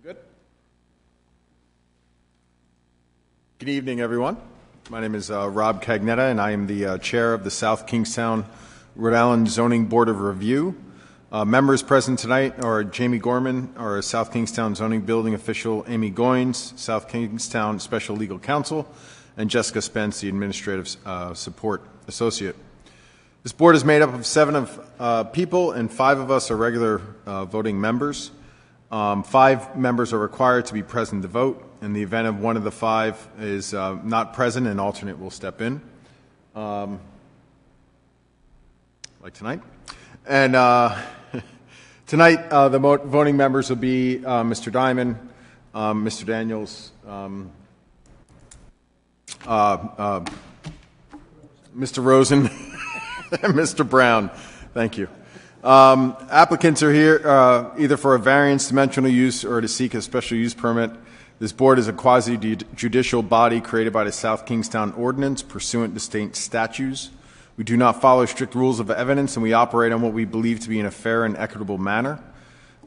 Good. Good evening, everyone. My name is Rob Cagnetta, and I am the chair of the South Kingstown, Rhode Island Zoning Board of Review. Members present tonight are Jamie Gorman, our South Kingstown zoning building official, Amy Goins, South Kingstown Special Legal Counsel, and Jessica Spence, the Administrative Support Associate. This board is made up of 7 people, and 5 of us are regular voting members. 5 members are required to be present to vote. In the event of one of the 5 is not present, an alternate will step in, like tonight. And tonight, the voting members will be Mr. Diamond, Mr. Daniels, Mr. Rosen, and Mr. Brown. Thank you. Applicants are here either for a variance, dimensional use, or to seek a special use permit. This board is a quasi-judicial body created by the South Kingstown Ordinance pursuant to state statutes. We do not follow strict rules of evidence, and we operate on what we believe to be in a fair and equitable manner.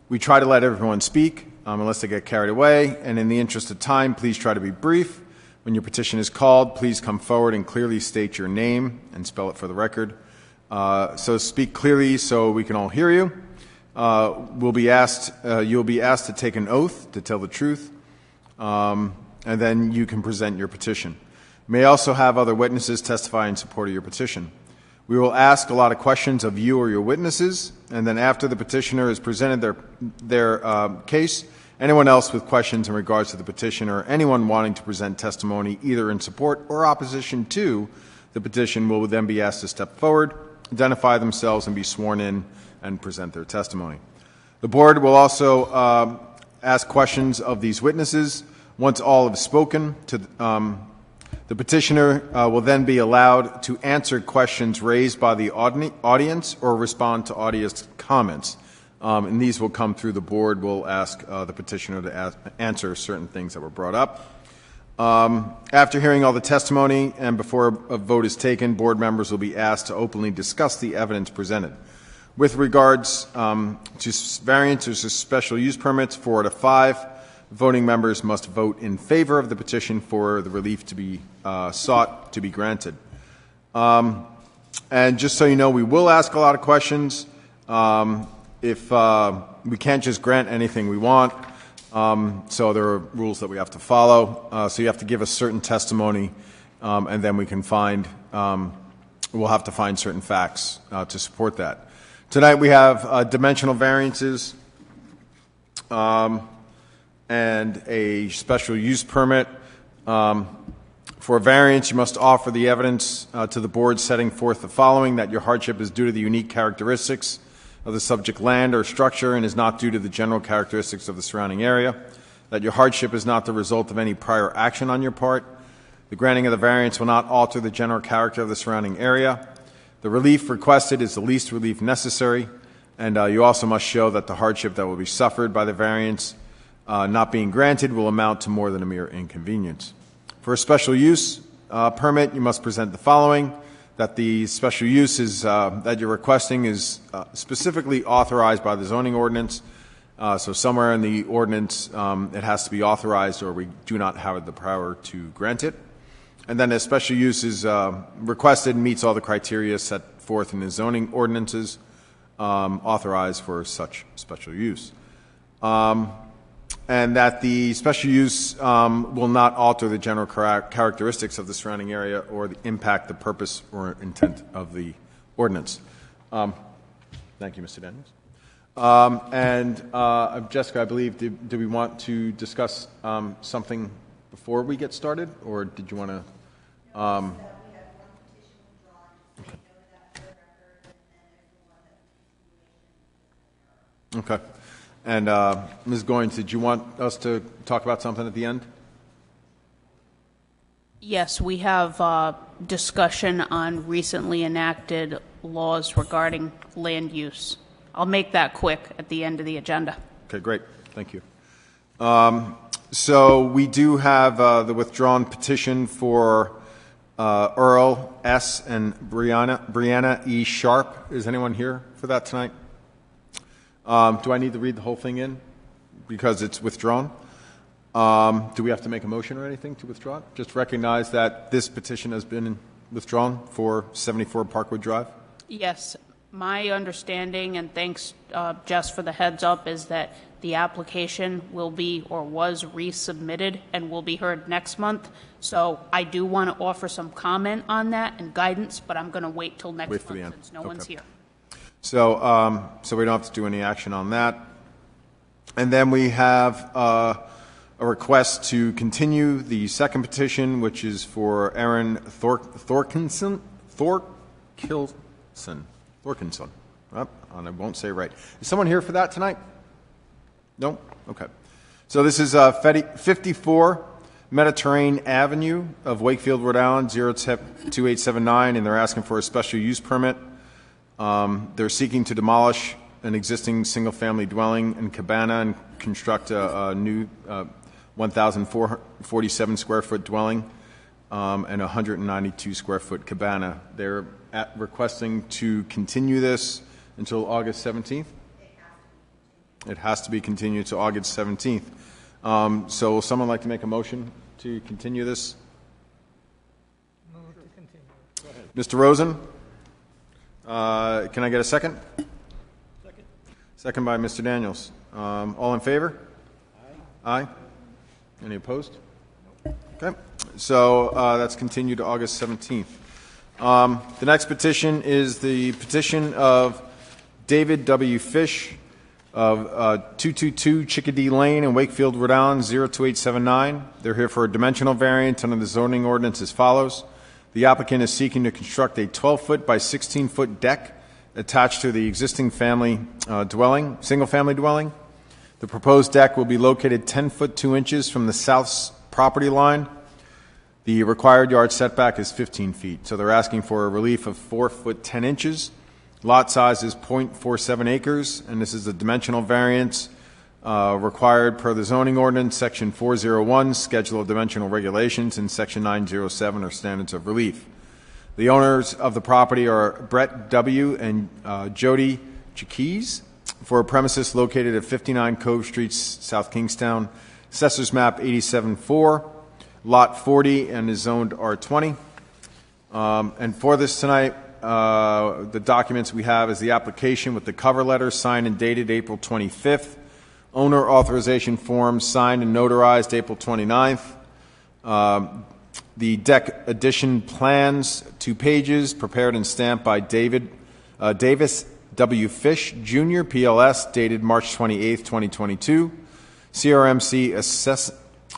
We try to let everyone speak unless they get carried away, and in the interest of time, please try to be brief. When your petition is called, please come forward and clearly state your name and spell it for the record. So speak clearly so we can all hear you. You'll be asked to take an oath to tell the truth, and then you can present your petition. You may also have other witnesses testify in support of your petition. We will ask a lot of questions of you or your witnesses, and then after the petitioner has presented their case, anyone else with questions in regards to the petition or anyone wanting to present testimony either in support or opposition to the petition will then be asked to step forward, identify themselves, and be sworn in and present their testimony. The board will also ask questions of these witnesses. Once all have spoken, the petitioner will then be allowed to answer questions raised by the audience or respond to audience comments. And these will come through the board. We'll ask the petitioner to answer certain things that were brought up. After hearing all the testimony and before a vote is taken, board members will be asked to openly discuss the evidence presented. With regards to variances or special use permits, 4 out of 5, voting members must vote in favor of the petition for the relief to be sought to be granted. And just so you know, we will ask a lot of questions. If we can't just grant anything we want, so there are rules that we have to follow. So you have to give us certain testimony, and then we can we'll have to find certain facts to support that. Tonight we have dimensional variances and a special use permit. For a variance, you must offer the evidence to the board setting forth the following: that your hardship is due to the unique characteristics of the subject land or structure and is not due to the general characteristics of the surrounding area, that your hardship is not the result of any prior action on your part, the granting of the variance will not alter the general character of the surrounding area, the relief requested is the least relief necessary, and you also must show that the hardship that will be suffered by the variance not being granted will amount to more than a mere inconvenience. For a special use permit, you must present the following: that the special use is that you're requesting is specifically authorized by the zoning ordinance. So somewhere in the ordinance it has to be authorized, or we do not have the power to grant it. And then a special use is requested and meets all the criteria set forth in the zoning ordinances authorized for such special use. And that the special use will not alter the general characteristics of the surrounding area or impact the purpose or intent of the ordinance. Thank you, Mr. Daniels. Jessica, I believe, do we want to discuss something before we get started, or did you want to? Okay. And Ms. Goins, did you want us to talk about something at the end? Yes, we have discussion on recently enacted laws regarding land use. I'll make that quick at the end of the agenda. Okay, great. Thank you. So we do have the withdrawn petition for Earl S. and Brianna E. Sharp. Is anyone here for that tonight? Do I need to read the whole thing in? because it's withdrawn. Do we have to make a motion or anything to withdraw it? Just recognize that this petition has been withdrawn for 74 Parkwood Drive? Yes, my understanding, and thanks, Jess, for the heads up, is that the application will be or was resubmitted and will be heard next month. So I do want to offer some comment on that and guidance, but I'm going to wait till next Wait for month the end. since no one's here. So, so we don't have to do any action on that. And then we have a request to continue the second petition, which is for Aaron Thorkinson. Oh, and I won't say it right. Is someone here for that tonight? No? Okay. So this is 54 Mediterranean Avenue of Wakefield, Rhode Island, 02879, and they're asking for a special use permit. They're seeking to demolish an existing single-family dwelling and cabana and construct a new 1,447 square foot dwelling and a 192 square foot cabana. They're requesting to continue this until August 17th. It has to be continued to August 17th. So will someone like to make a motion to continue this? Move to continue. Mr. Rosen? Can I get a second? Second. Second by Mr. Daniels. All in favor? Aye. Aye. Any opposed? Okay. So that's continued to August 17th. The next petition is the petition of David W. Fish of 222 Chickadee Lane in Wakefield, Rhode Island, 02879. They're here for a dimensional variance under the zoning ordinance as follows. The applicant is seeking to construct a 12-foot by 16-foot deck attached to the existing family dwelling, single-family dwelling. The proposed deck will be located 10 foot 2 inches from the south property line. The required yard setback is 15 feet. So they're asking for a relief of 4 foot 10 inches. Lot size is 0.47 acres, and this is a dimensional variance required per the zoning ordinance, section 401, schedule of dimensional regulations, and section 907 are standards of relief. The owners of the property are Brett W. and Jody Chiquise for a premises located at 59 Cove Street, South Kingstown, Assessors Map 87-4, Lot 40, and is zoned R20. And for this tonight, the documents we have is the application with the cover letter signed and dated April 25th, owner authorization form signed and notarized April 29th, the deck addition plans, 2 pages, prepared and stamped by Davis W. Fish, Jr., PLS, dated March 28th, 2022, CRMC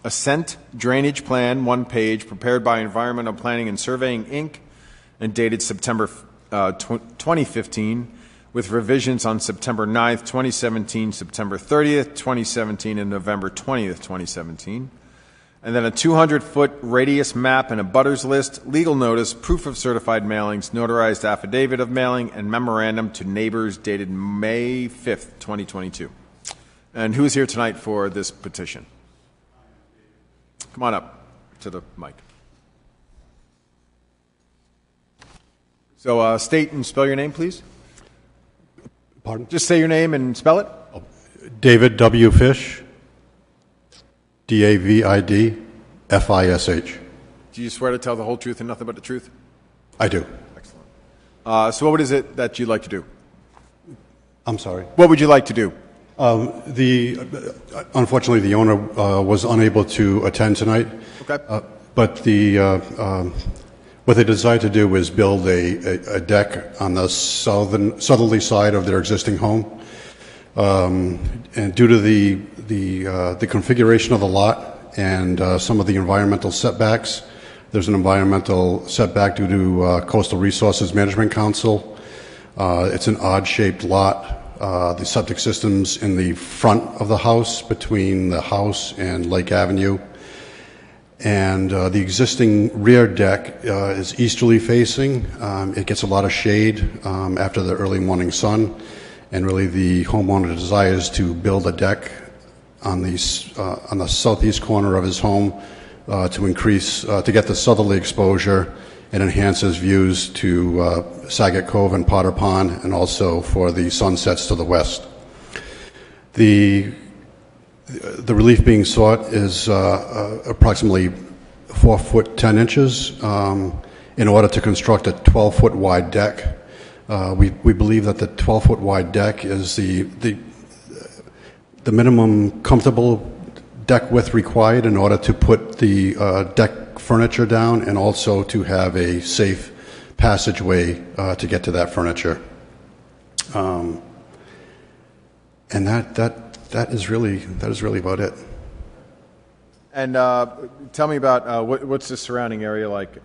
Ascent Drainage Plan, 1 page, prepared by Environmental Planning and Surveying, Inc., and dated September 2015, with revisions on September 9th, 2017, September 30th, 2017, and November 20th, 2017. And then a 200-foot radius map and a butters list, legal notice, proof of certified mailings, notarized affidavit of mailing, and memorandum to neighbors dated May 5th, 2022. And who is here tonight for this petition? Come on up to the mic. So state and spell your name, please. Pardon? Just say your name and spell it. David W. Fish, D-A-V-I-D-F-I-S-H. Do you swear to tell the whole truth and nothing but the truth? I do. Excellent. So what is it that you'd like to do? I'm sorry. What would you like to do? Unfortunately, the owner was unable to attend tonight. Okay. But what they decided to do was build a deck on the southerly side of their existing home. And due to the configuration of the lot and some of the environmental setbacks, there's an environmental setback due to Coastal Resources Management Council. It's an odd-shaped lot. The septic system's in the front of the house, between the house and Lake Avenue. And the existing rear deck is easterly facing. It gets a lot of shade after the early morning sun. And really the homeowner desires to build a deck on the southeast corner of his home to get the southerly exposure and enhance his views to Saget Cove and Potter Pond, and also for the sunsets to the west. The The relief being sought is approximately 4 foot 10 inches in order to construct a 12-foot wide deck. We believe that the 12-foot wide deck is the minimum comfortable deck width required in order to put the deck furniture down and also to have a safe passageway to get to that furniture. And that is really about it. And tell me about what's the surrounding area like?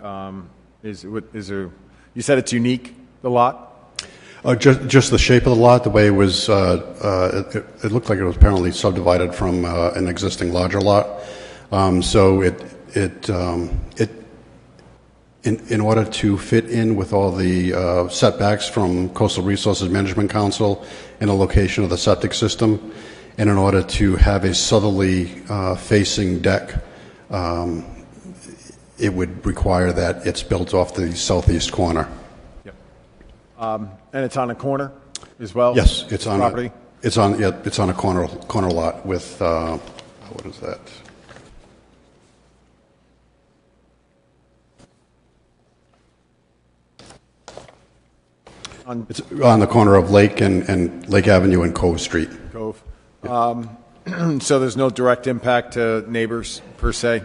Is there? You said it's unique, the lot. Just the shape of the lot, the way it was, it looked like it was apparently subdivided from an existing larger lot. So in order to fit in with all the setbacks from Coastal Resources Management Council and the location of the septic system, and in order to have a southerly facing deck, it would require that it's built off the southeast corner. Yep. And it's on a corner as well? Yes, it's on property? It's on a corner lot with what is that? It's on the corner of Lake and Lake Avenue and Cove Street. Cove. So there's no direct impact to neighbors per se?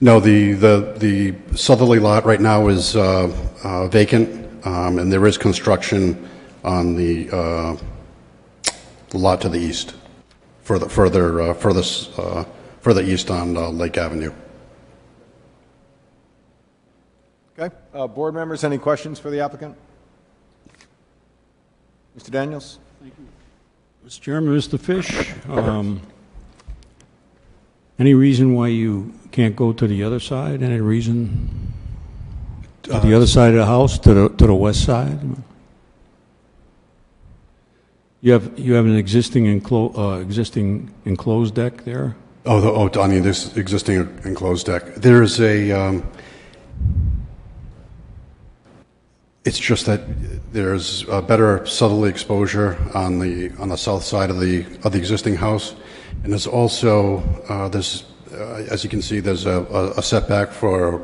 No, the southerly lot right now is vacant, and there is construction on the lot to the east, further east on Lake Avenue. Okay. Board members, any questions for the applicant? Mr. Daniels? Mr. Chairman, Mr. Fish, any reason why you can't go to the other side? Any reason? To the other side of the house, to the west side? You have an existing enclosed deck there? On this existing enclosed deck. There is a. It's just that there's a better southerly exposure on the south side of the existing house, and there's also as you can see, there's a setback for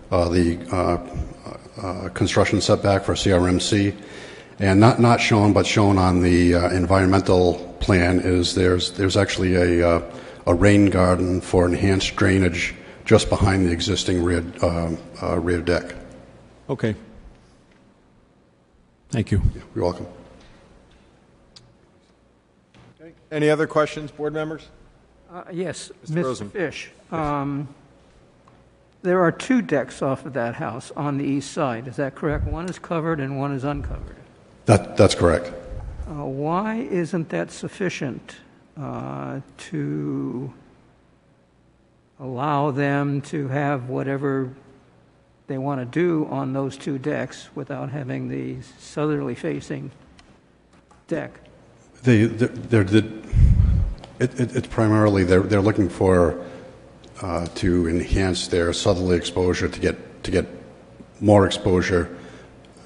the construction setback for CRMC, and not shown but shown on the environmental plan is there's actually a rain garden for enhanced drainage just behind the existing rear deck. Okay. Thank you. You're welcome. Okay. Any other questions, board members? Yes, Mr. Rosen. Mr. Fish. There are 2 decks off of that house on the east side. Is that correct? One is covered and one is uncovered. That's correct. Why isn't that sufficient to allow them to have whatever they want to do on those 2 decks without having the southerly facing deck? It's primarily they're looking for to enhance their southerly exposure to get more exposure,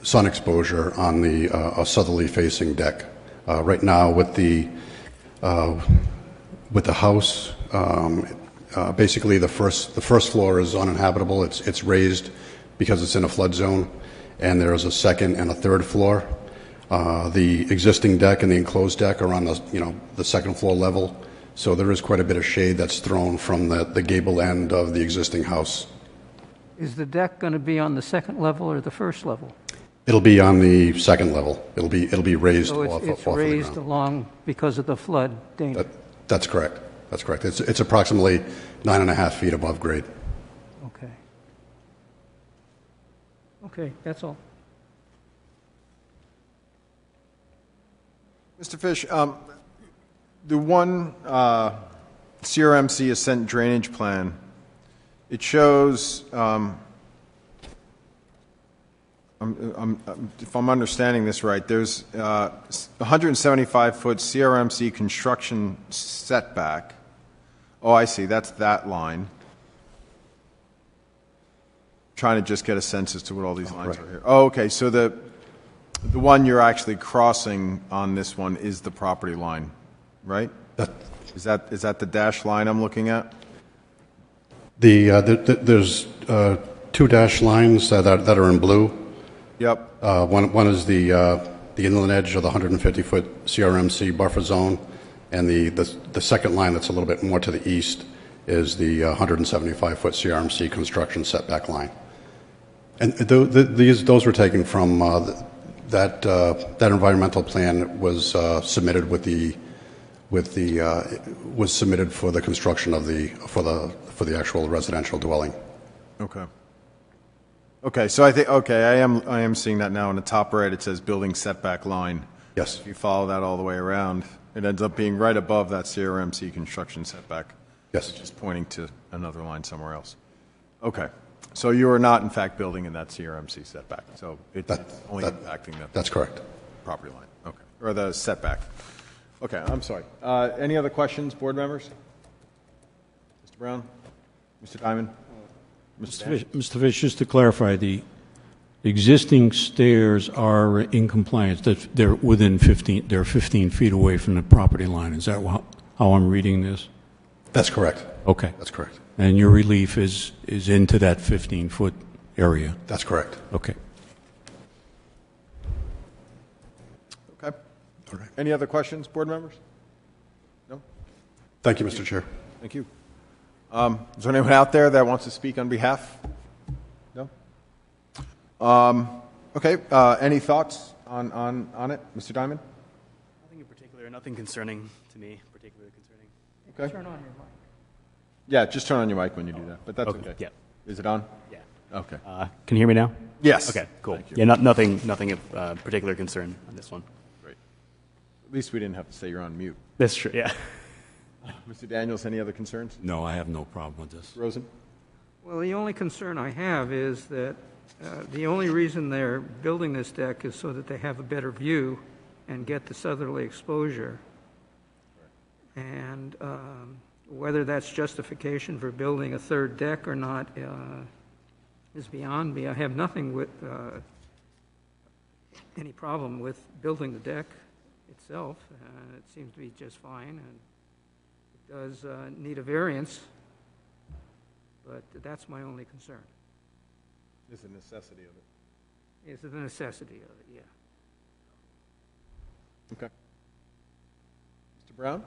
sun exposure on the southerly facing deck. Right now with the house, basically the first floor is uninhabitable. It's raised because it's in a flood zone, and there's a second and a third floor. The existing deck and the enclosed deck are on the second floor level, so there is quite a bit of shade that's thrown from the gable end of the existing house. Is the deck going to be on the second level or the first level? It'll be on the second level. It'll be raised So off it's of the raised ground. along because of the flood danger? That's correct. That's correct. It's approximately 9.5 feet above grade. Okay. Okay, that's all. Mr. Fish, the one CRMC Ascent Drainage Plan, it shows, if I'm understanding this right, there's 175-foot CRMC construction setback. Oh, I see. That's that line. Trying to just get a sense as to what all these lines are here. Oh, okay. So the one you're actually crossing on this one is the property line, right? Is that the dashed line I'm looking at? There's two dash lines that are in blue. Yep. One is the inland edge of the 150-foot CRMC buffer zone, and the second line that's a little bit more to the east is the 175-foot CRMC construction setback line. And those were taken from that environmental plan was submitted was submitted for the construction of for the actual residential dwelling. Okay. Okay, so I am seeing that now. In the top right, it says building setback line. Yes. If you follow that all the way around, it ends up being right above that CRMC construction setback. Yes. Just pointing to another line somewhere else. Okay. So you are not, in fact, building in that CRMC setback. So it's only impacting That's correct. property line. Okay. Or the setback. Okay, I'm sorry. Any other questions, board members? Mr. Brown? Mr. Diamond? Mr. Fish, just to clarify, the existing stairs are in compliance. They're within 15. They're 15 feet away from the property line. Is that how I'm reading this? That's correct. Okay. That's correct. And your relief is into that 15-foot area. That's correct. Okay. Okay. Any other questions, board members? No? Thank you, Mr. Chair. Thank you. Is there anyone out there that wants to speak on behalf? No? Okay. Any thoughts on it, Mr. Diamond? Nothing in particular, nothing concerning to me, particularly concerning. Okay. Turn on your mic. Yeah, just turn on your mic when you do that, but that's okay. Yeah. Is it on? Yeah. Okay. Can you hear me now? Yes. Okay, cool. Thank you. Yeah, nothing of particular concern on this one. Great. At least we didn't have to say you're on mute. That's true, yeah. Mr. Daniels, any other concerns? No, I have no problem with this. Rosen? Well, the only concern I have is that the only reason they're building this deck is so that they have a better view and get the southerly exposure. And whether that's justification for building a third deck or not is beyond me. I have nothing with any problem with building the deck itself. It seems to be just fine, and it does need a variance, but that's my only concern. Is the necessity of it. Is the necessity of it, yeah. Okay. Mr. Brown?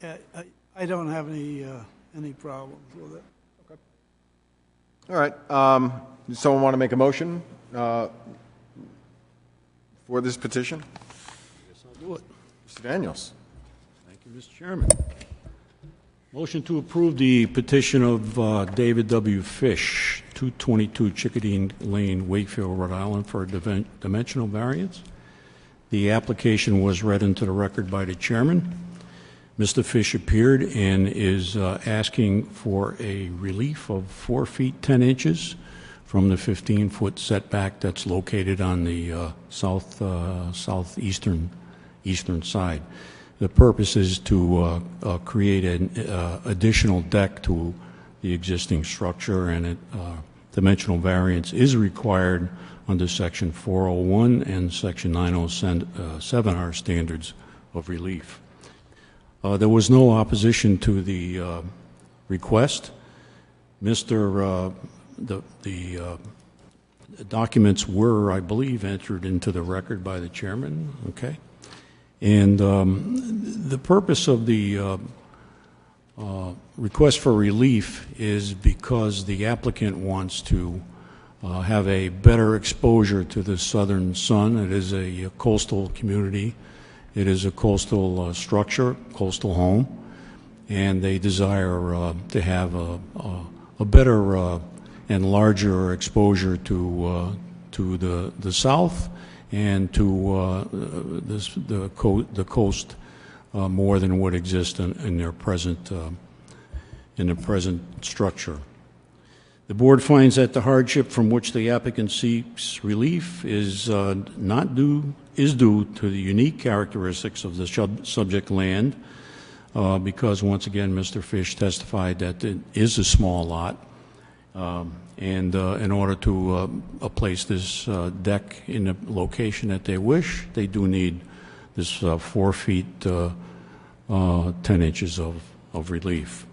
Yeah, I don't have any problems with it. All right. Does someone want to make a motion for this petition? Yes, I'll do it. Mr. Daniels? Thank you, Mr. Chairman. Motion to approve the petition of David W. Fish, 222 Chickadee Lane, Wakefield, Rhode Island, for a dimensional variance. The application was read into the record by the chairman. Mr. Fish appeared and is asking for a relief of 4 feet 10 inches from the 15-foot setback that's located on the southeastern side. The purpose is to create an additional deck to the existing structure, and dimensional variance is required under Section 401 and Section 907 our standards of relief. There was no opposition to the request. The documents were, I believe, entered into the record by the chairman. Okay, and the purpose of the request for relief is because the applicant wants to have a better exposure to the southern sun. It is a coastal community. It is a coastal structure, coastal home, and they desire to have a better and larger exposure to the south and to the coast more than what exists in their present structure. The board finds that the hardship from which the applicant seeks relief is due to the unique characteristics of the subject land, because once again, Mr. Fish testified that it is a small lot, and in order to place this deck in the location that they wish, they do need this 4 feet 10 inches of relief.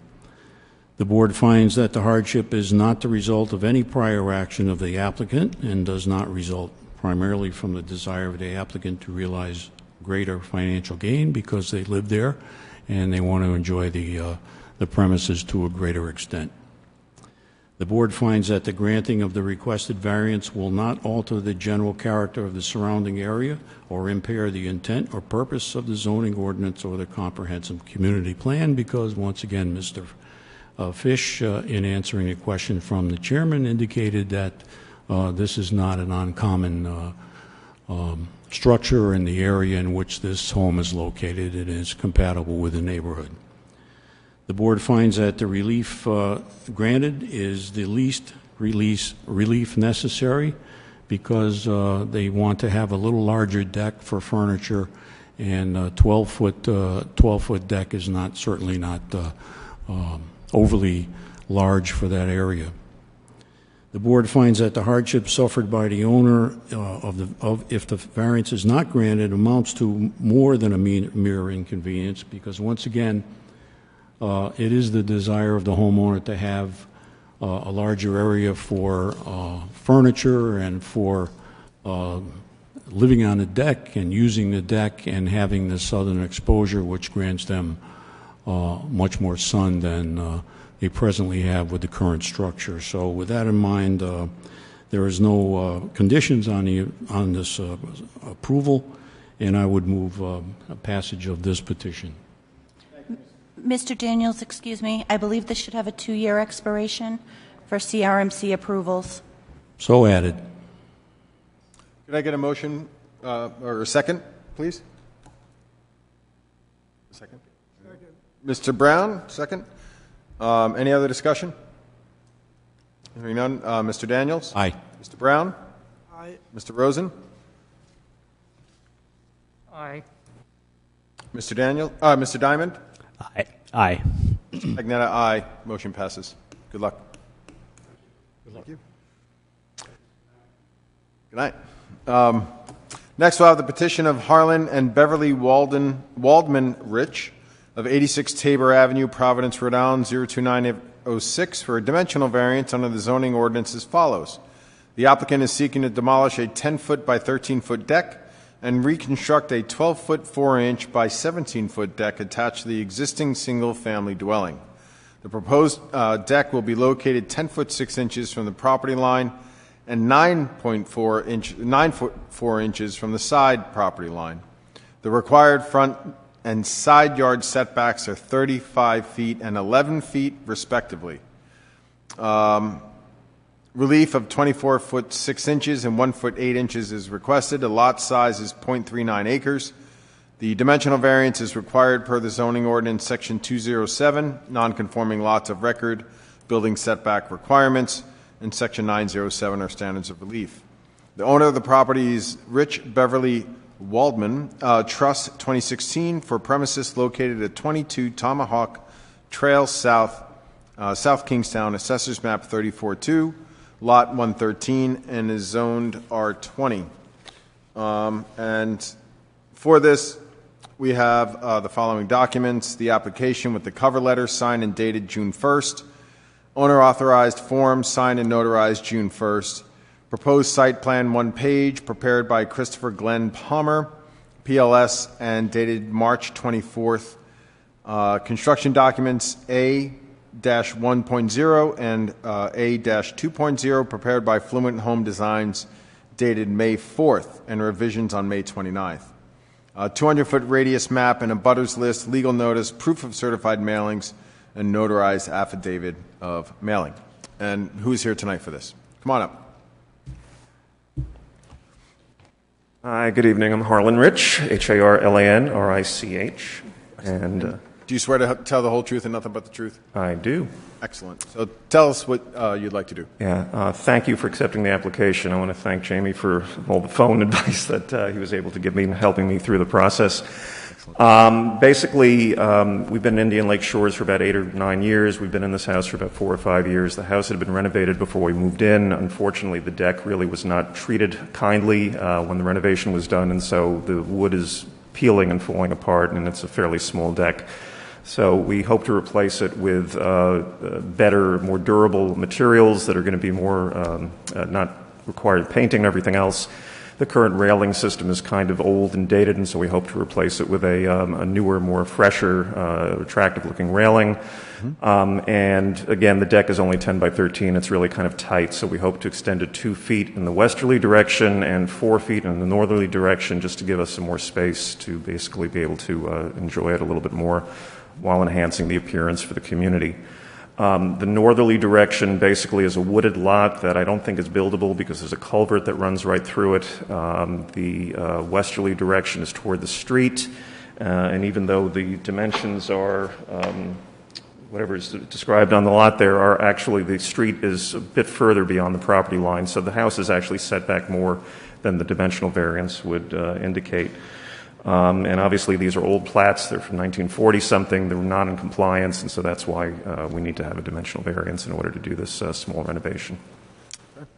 The board finds that the hardship is not the result of any prior action of the applicant and does not result primarily from the desire of the applicant to realize greater financial gain because they live there and they want to enjoy the premises to a greater extent. The board finds that the granting of the requested variance will not alter the general character of the surrounding area or impair the intent or purpose of the zoning ordinance or the comprehensive community plan because, once again, Mr. Fish, in answering a question from the chairman, indicated that this is not an uncommon structure in the area in which this home is located. It is compatible with the neighborhood. The board finds that the relief granted is the least relief necessary because they want to have a little larger deck for furniture, and 12-foot deck is certainly not overly large for that area. The board finds that the hardship suffered by the owner if the variance is not granted amounts to more than a mere inconvenience because, once again, it is the desire of the homeowner to have a larger area for furniture and for living on the deck and using the deck and having the southern exposure, which grants them much more sun than they presently have with the current structure. So with that in mind, there is no conditions on this approval, and I would move a passage of this petition. Mr. Daniels, excuse me, I believe this should have a 2-year expiration for CRMC approvals. So added. Could I get a motion or a second, please? A second. Mr. Brown, second. Any other discussion? Hearing none. Mr. Daniels? Aye. Mr. Brown? Aye. Mr. Rosen? Aye. Mr. Mr. Diamond? Aye. Aye. Agneta, aye. Motion passes. Good luck. Thank you. Good night. Next, we'll have the petition of Harlan and Beverly Waldman Rich of 86 Tabor Avenue, Providence, Rhode Island, 02906 for a dimensional variance under the zoning ordinance as follows. The applicant is seeking to demolish a 10-foot by 13-foot deck and reconstruct a 12-foot 4-inch by 17-foot deck attached to the existing single-family dwelling. The proposed deck will be located 10 foot 6 inches from the property line and 9 foot 4 inches from the side property line. The required front and side yard setbacks are 35 feet and 11 feet, respectively. Relief of 24 foot 6 inches and 1 foot 8 inches is requested. The lot size is 0.39 acres. The dimensional variance is required per the zoning ordinance section 207, nonconforming lots of record, building setback requirements, and section 907 are standards of relief. The owner of the property is Rich Beverly Waldman, Trust 2016, for premises located at 22 Tomahawk Trail South, South Kingstown, Assessors Map 34-2, Lot 113, and is zoned R20. And for this, we have the following documents: the application with the cover letter signed and dated June 1st, owner authorized form signed and notarized June 1st, proposed site plan 1 page prepared by Christopher Glenn Palmer, PLS, and dated March 24th, construction documents A-1.0 and A-2.0 prepared by Fluent Home Designs dated May 4th and revisions on May 29th. 200-foot radius map and a butters list, legal notice, proof of certified mailings, and notarized affidavit of mailing. And who's here tonight for this? Come on up. Hi, good evening. I'm Harlan Rich, Harlanrich, and Do you swear to tell the whole truth and nothing but the truth? I do. Excellent. So tell us what you'd like to do. Yeah, thank you for accepting the application. I want to thank Jamie for all the phone advice that he was able to give me and helping me through the process. Basically, we've been in Indian Lake Shores for about 8 or 9 years. We've been in this house for about 4 or 5 years. The house had been renovated before we moved in. Unfortunately, the deck really was not treated kindly when the renovation was done, and so the wood is peeling and falling apart, and it's a fairly small deck. So we hope to replace it with better, more durable materials that are going to be more not required painting and everything else. The current railing system is kind of old and dated, and so we hope to replace it with a newer, more fresher, attractive-looking railing. And again, the deck is only 10 by 13. It's really kind of tight, so we hope to extend it 2 feet in the westerly direction and 4 feet in the northerly direction, just to give us some more space to basically be able to enjoy it a little bit more while enhancing the appearance for the community. The northerly direction basically is a wooded lot that I don't think is buildable because there's a culvert that runs right through it. The westerly direction is toward the street, and even though the dimensions are whatever is described on the lot there, are actually the street is a bit further beyond the property line, so the house is actually set back more than the dimensional variance would indicate. And obviously these are old plats. They're from 1940-something. They're not in compliance, and so that's why we need to have a dimensional variance in order to do this small renovation.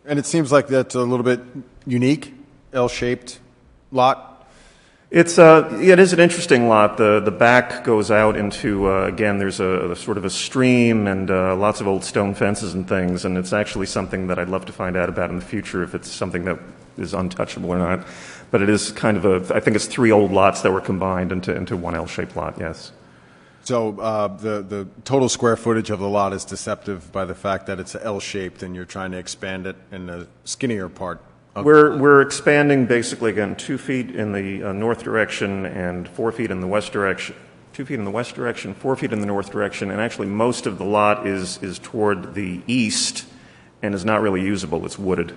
And it seems like that's a little bit unique, L-shaped lot. It is an interesting lot. The back goes out into, again, there's a sort of a stream and lots of old stone fences and things, and it's actually something that I'd love to find out about in the future, if it's something that is untouchable or not. But it is kind of I think it's 3 old lots that were combined into one L-shaped lot, yes. So the total square footage of the lot is deceptive by the fact that it's L-shaped and you're trying to expand it in the skinnier part. We're expanding basically, again, 2 feet in the north direction and 4 feet in the west direction. 2 feet in the west direction, 4 feet in the north direction, and actually most of the lot is toward the east and is not really usable. It's wooded.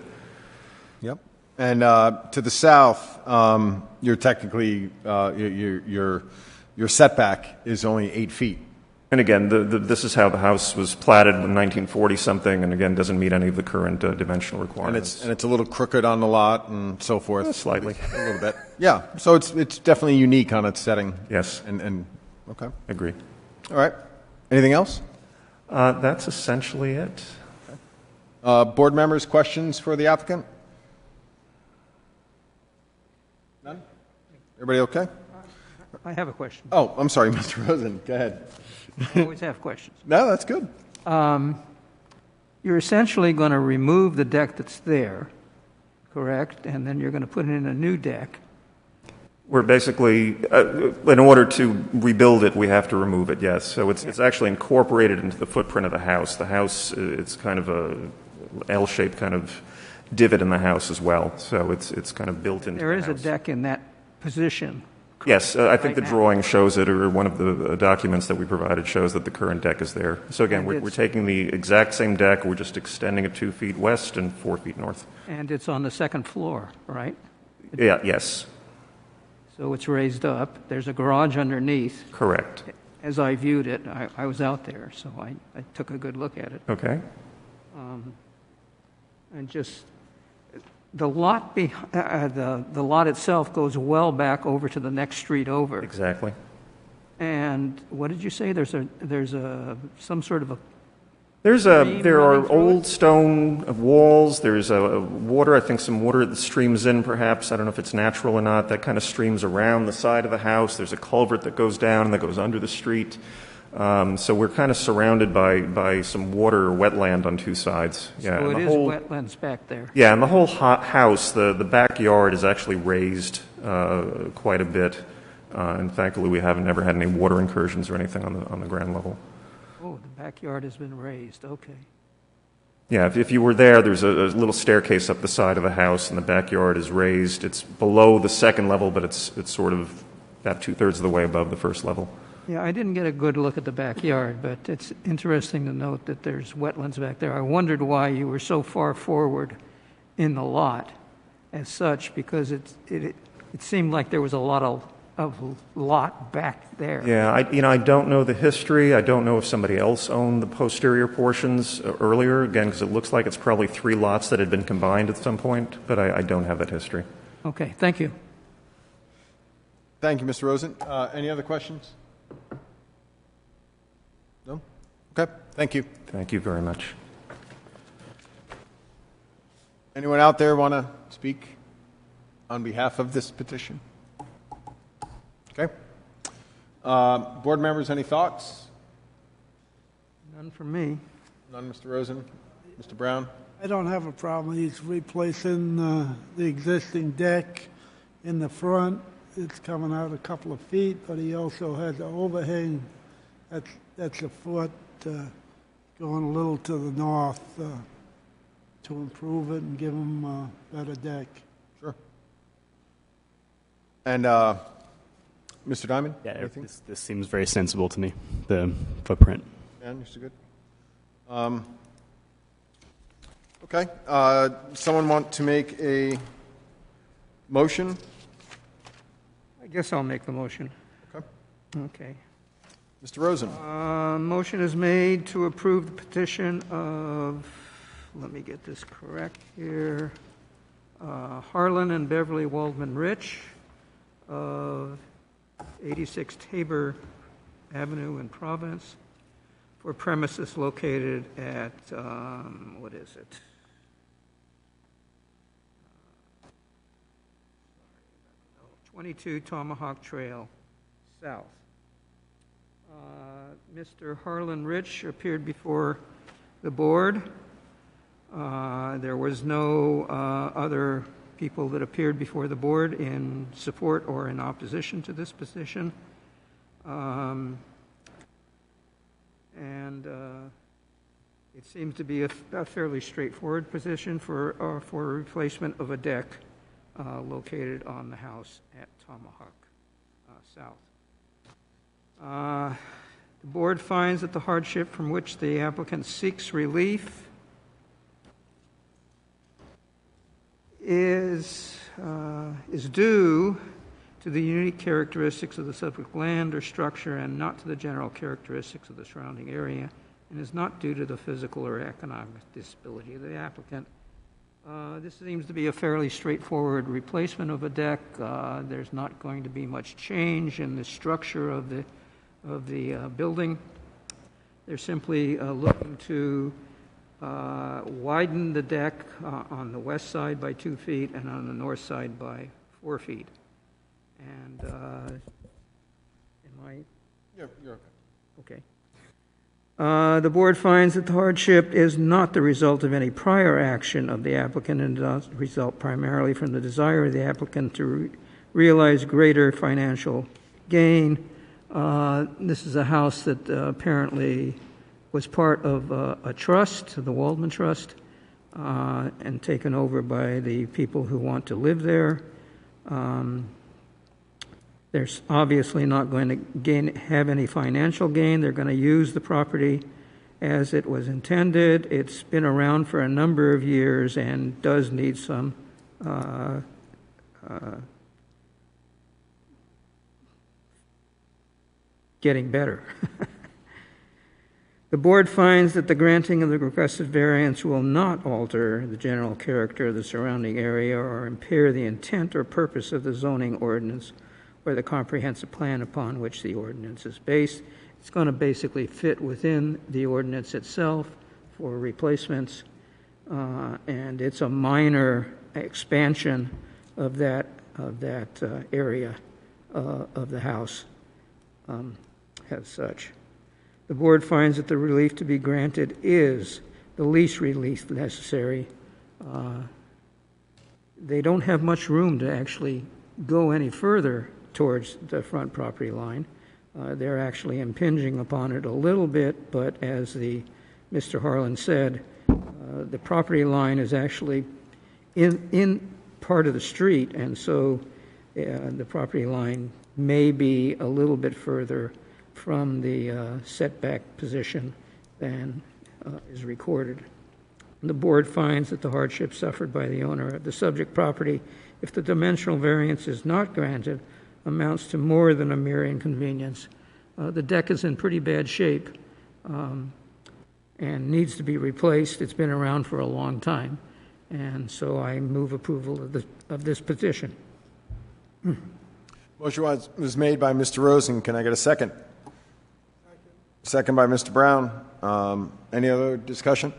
Yep. And to the south, you're technically your setback is only 8 feet. And again, this is how the house was platted in 1940-something, and again, doesn't meet any of the current dimensional requirements. And it's a little crooked on the lot and so forth. Slightly. A little bit. Yeah. So it's definitely unique on its setting. Yes. And okay. Agree. All right. Anything else? That's essentially it. Board members, questions for the applicant? None? Everybody okay? I have a question. Oh, I'm sorry, Mr. Rosen. Go ahead. I always have questions. No, that's good. You're essentially going to remove the deck that's there, correct? And then you're going to put in a new deck. We're basically, in order to rebuild it, we have to remove it, yes. So it's actually incorporated into the footprint of the house. The house, it's kind of a L-shaped kind of divot in the house as well. So it's kind of built into the house. There is a deck in that position. Yes, I think Right the now. drawing shows it, or one of the documents that we provided shows that the current deck is there. So again, And we're it's- taking the exact same deck, we're just extending it 2 feet west and 4 feet north. And it's on the second floor, right? Yeah, yes, So it's raised up. There's a garage underneath. correct. As I viewed it, I was out there, so I took a good look at it. Okay. And just, the lot, the lot itself goes well back over to the next street over. Exactly. And what did you say? There's some sort of a, There running are through old stone walls. There's water. I think some water that streams in. Perhaps I don't know if it's natural or not. That kind of streams around the side of the house. There's a culvert that goes down and that goes under the street. So we're kind of surrounded by some water or wetland on 2 sides. Yeah, so and it the is whole- wetlands back there. Yeah, and the whole house, the backyard is actually raised quite a bit. And thankfully, we haven't ever had any water incursions or anything on the ground level. Oh, the backyard has been raised, okay. Yeah, if you were there, there's a little staircase up the side of the house, and the backyard is raised. It's below the second level, but it's sort of about 2/3 of the way above the first level. Yeah, I didn't get a good look at the backyard, but it's interesting to note that there's wetlands back there. I wondered why you were so far forward in the lot as such, because it seemed like there was a lot of lot back there. Yeah, I don't know the history. I don't know if somebody else owned the posterior portions earlier, again, because it looks like it's probably 3 lots that had been combined at some point, but I don't have that history. Okay, thank you. Thank you, Mr. Rosen. Any other questions? No? Okay, thank you. Thank you very much. Anyone out there want to speak on behalf of this petition? Board members, any thoughts? None from me. None, Mr. Rosen? Mr. Brown? I don't have a problem. He's replacing the existing deck in the front. It's coming out a couple of feet, but he also has an overhang that's a foot going a little to the north to improve it and give him a better deck. Sure. And Mr. Diamond? Yeah, anything? this seems very sensible to me, the footprint. Yeah, you're so good. Okay. Someone want to make a motion? I guess I'll make the motion. Okay. Okay. Mr. Rosen? Motion is made to approve the petition of, let me get this correct here, Harlan and Beverly Waldman Rich of 86 Tabor Avenue in Providence for premises located at, what is it? 22 Tomahawk Trail, South. Mr. Harlan Rich appeared before the board. There was no other people that appeared before the board in support or in opposition to this petition. And it seems to be a fairly straightforward position for a replacement of a deck located on the house at Tomahawk South. The board finds that the hardship from which the applicant seeks relief is due to the unique characteristics of the subject land or structure and not to the general characteristics of the surrounding area, and is not due to the physical or economic disability of the applicant. This seems to be a fairly straightforward replacement of a deck. There's not going to be much change in the structure of the building. They're simply looking to widen the deck on the west side by 2 feet and on the north side by 4 feet. And Yeah, you're okay. okay. The board finds that the hardship is not the result of any prior action of the applicant and does result primarily from the desire of the applicant to realize greater financial gain. This is a house that apparently was part of a trust, the Waldman Trust, and taken over by the people who want to live there. They're obviously not going to have any financial gain. They're going to use the property as it was intended. It's been around for a number of years and does need some getting better. The board finds that the granting of the requested variance will not alter the general character of the surrounding area or impair the intent or purpose of the zoning ordinance or the comprehensive plan upon which the ordinance is based. It's going to basically fit within the ordinance itself for replacements, and it's a minor expansion of that area of the house as such. The board finds that the relief to be granted is the least relief necessary. They don't have much room to actually go any further towards the front property line. They're actually impinging upon it a little bit, but as Mr. Harlan said, the property line is actually in part of the street, and so the property line may be a little bit further from the setback position than is recorded. The board finds that the hardship suffered by the owner of the subject property, if the dimensional variance is not granted, amounts to more than a mere inconvenience. The deck is in pretty bad shape and needs to be replaced. It's been around for a long time, and so I move approval of this petition. Motion was made by Mr. Rosen. Can I get a second? Second by Mr. Brown. Any other discussion?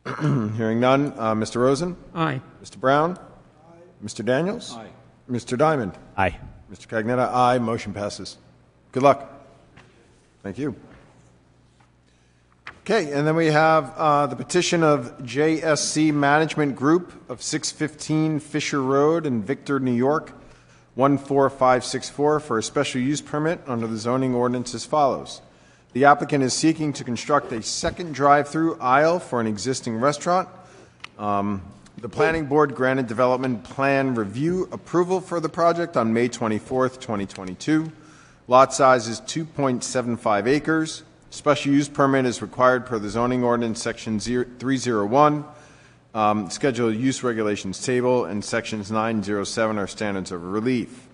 Hearing none. Mr. Rosen? Aye. Mr. Brown? Aye. Mr. Daniels? Aye. Mr. Diamond? Aye. Mr. Cagnetta? Aye. Motion passes. Good luck. Thank you. Okay, and then we have the petition of JSC Management Group of 615 Fisher Road in Victor, New York, 14564 for a special use permit under the zoning ordinance as follows. The applicant is seeking to construct a second drive-through aisle for an existing restaurant. The planning board granted development plan review approval for the project on May 24th, 2022. Lot size is 2.75 acres. Special use permit is required per the zoning ordinance section 301, schedule of use regulations table, and sections 907 are standards of relief.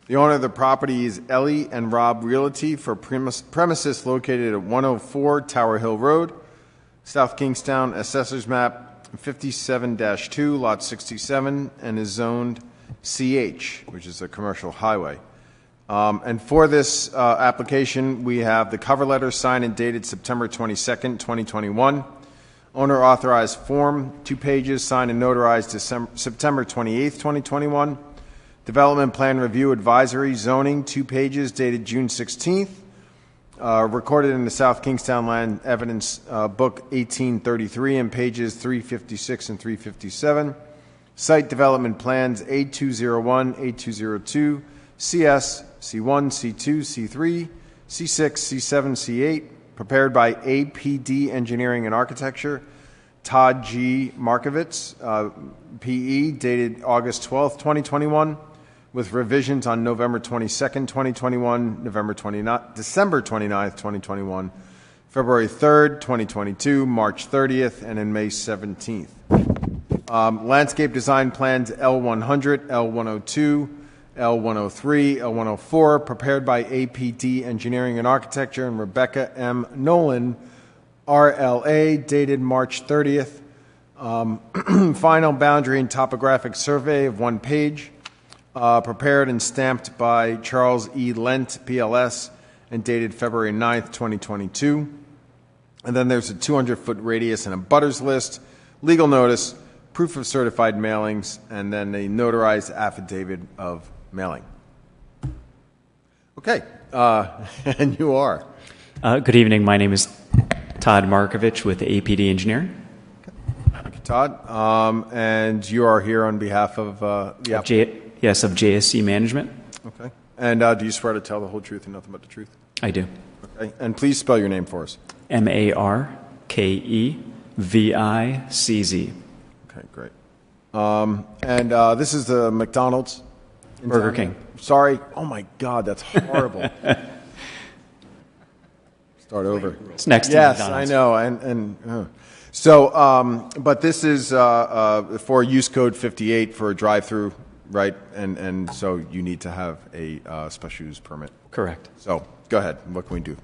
The owner of the property is Ellie and Rob Realty for premises located at 104 Tower Hill Road, South Kingstown, Assessor's Map 57-2, Lot 67, and is zoned CH, which is a commercial highway. And for this application, we have the cover letter signed and dated September 22nd, 2021. Owner authorized form, 2 pages, signed and notarized September 28th, 2021. Development plan review advisory zoning, 2 pages, dated June 16th. Recorded in the South Kingstown Land Evidence Book 1833 in pages 356 and 357. Site development plans A201, A202, CS, C1, C2, C3, C6, C7, C8, prepared by APD Engineering and Architecture, Todd G. Markovitz, PE, dated August 12th, 2021, with revisions on November 22nd, 2021, December 29th, 2021, February 3rd, 2022, March 30th, and in May 17th. Landscape design plans L100, L102, L103, L104, prepared by APD Engineering and Architecture and Rebecca M. Nolan, RLA, dated March 30th. Final boundary and topographic survey of 1 page, prepared and stamped by Charles E. Lent, PLS, and dated February 9th, 2022. And then there's a 200-foot radius and a butters list, legal notice, proof of certified mailings, and then a notarized affidavit of mailing. Okay, and you are? Good evening. My name is Todd Markovich with APD Engineering. Thank you, Todd. And you are here on behalf of the applicant? Yes, of JSC Management. Okay. And do you swear to tell the whole truth and nothing but the truth? I do. Okay. And please spell your name for us. Markevicz. Okay, great. And this is the McDonald's? Burger King. Sorry. Oh, my God, that's horrible. Start over. It's next to yes, McDonald's. I know. So, but this is for use code 58 for a drive-through, right? And so you need to have a special use permit. Correct. So go ahead. What can we do?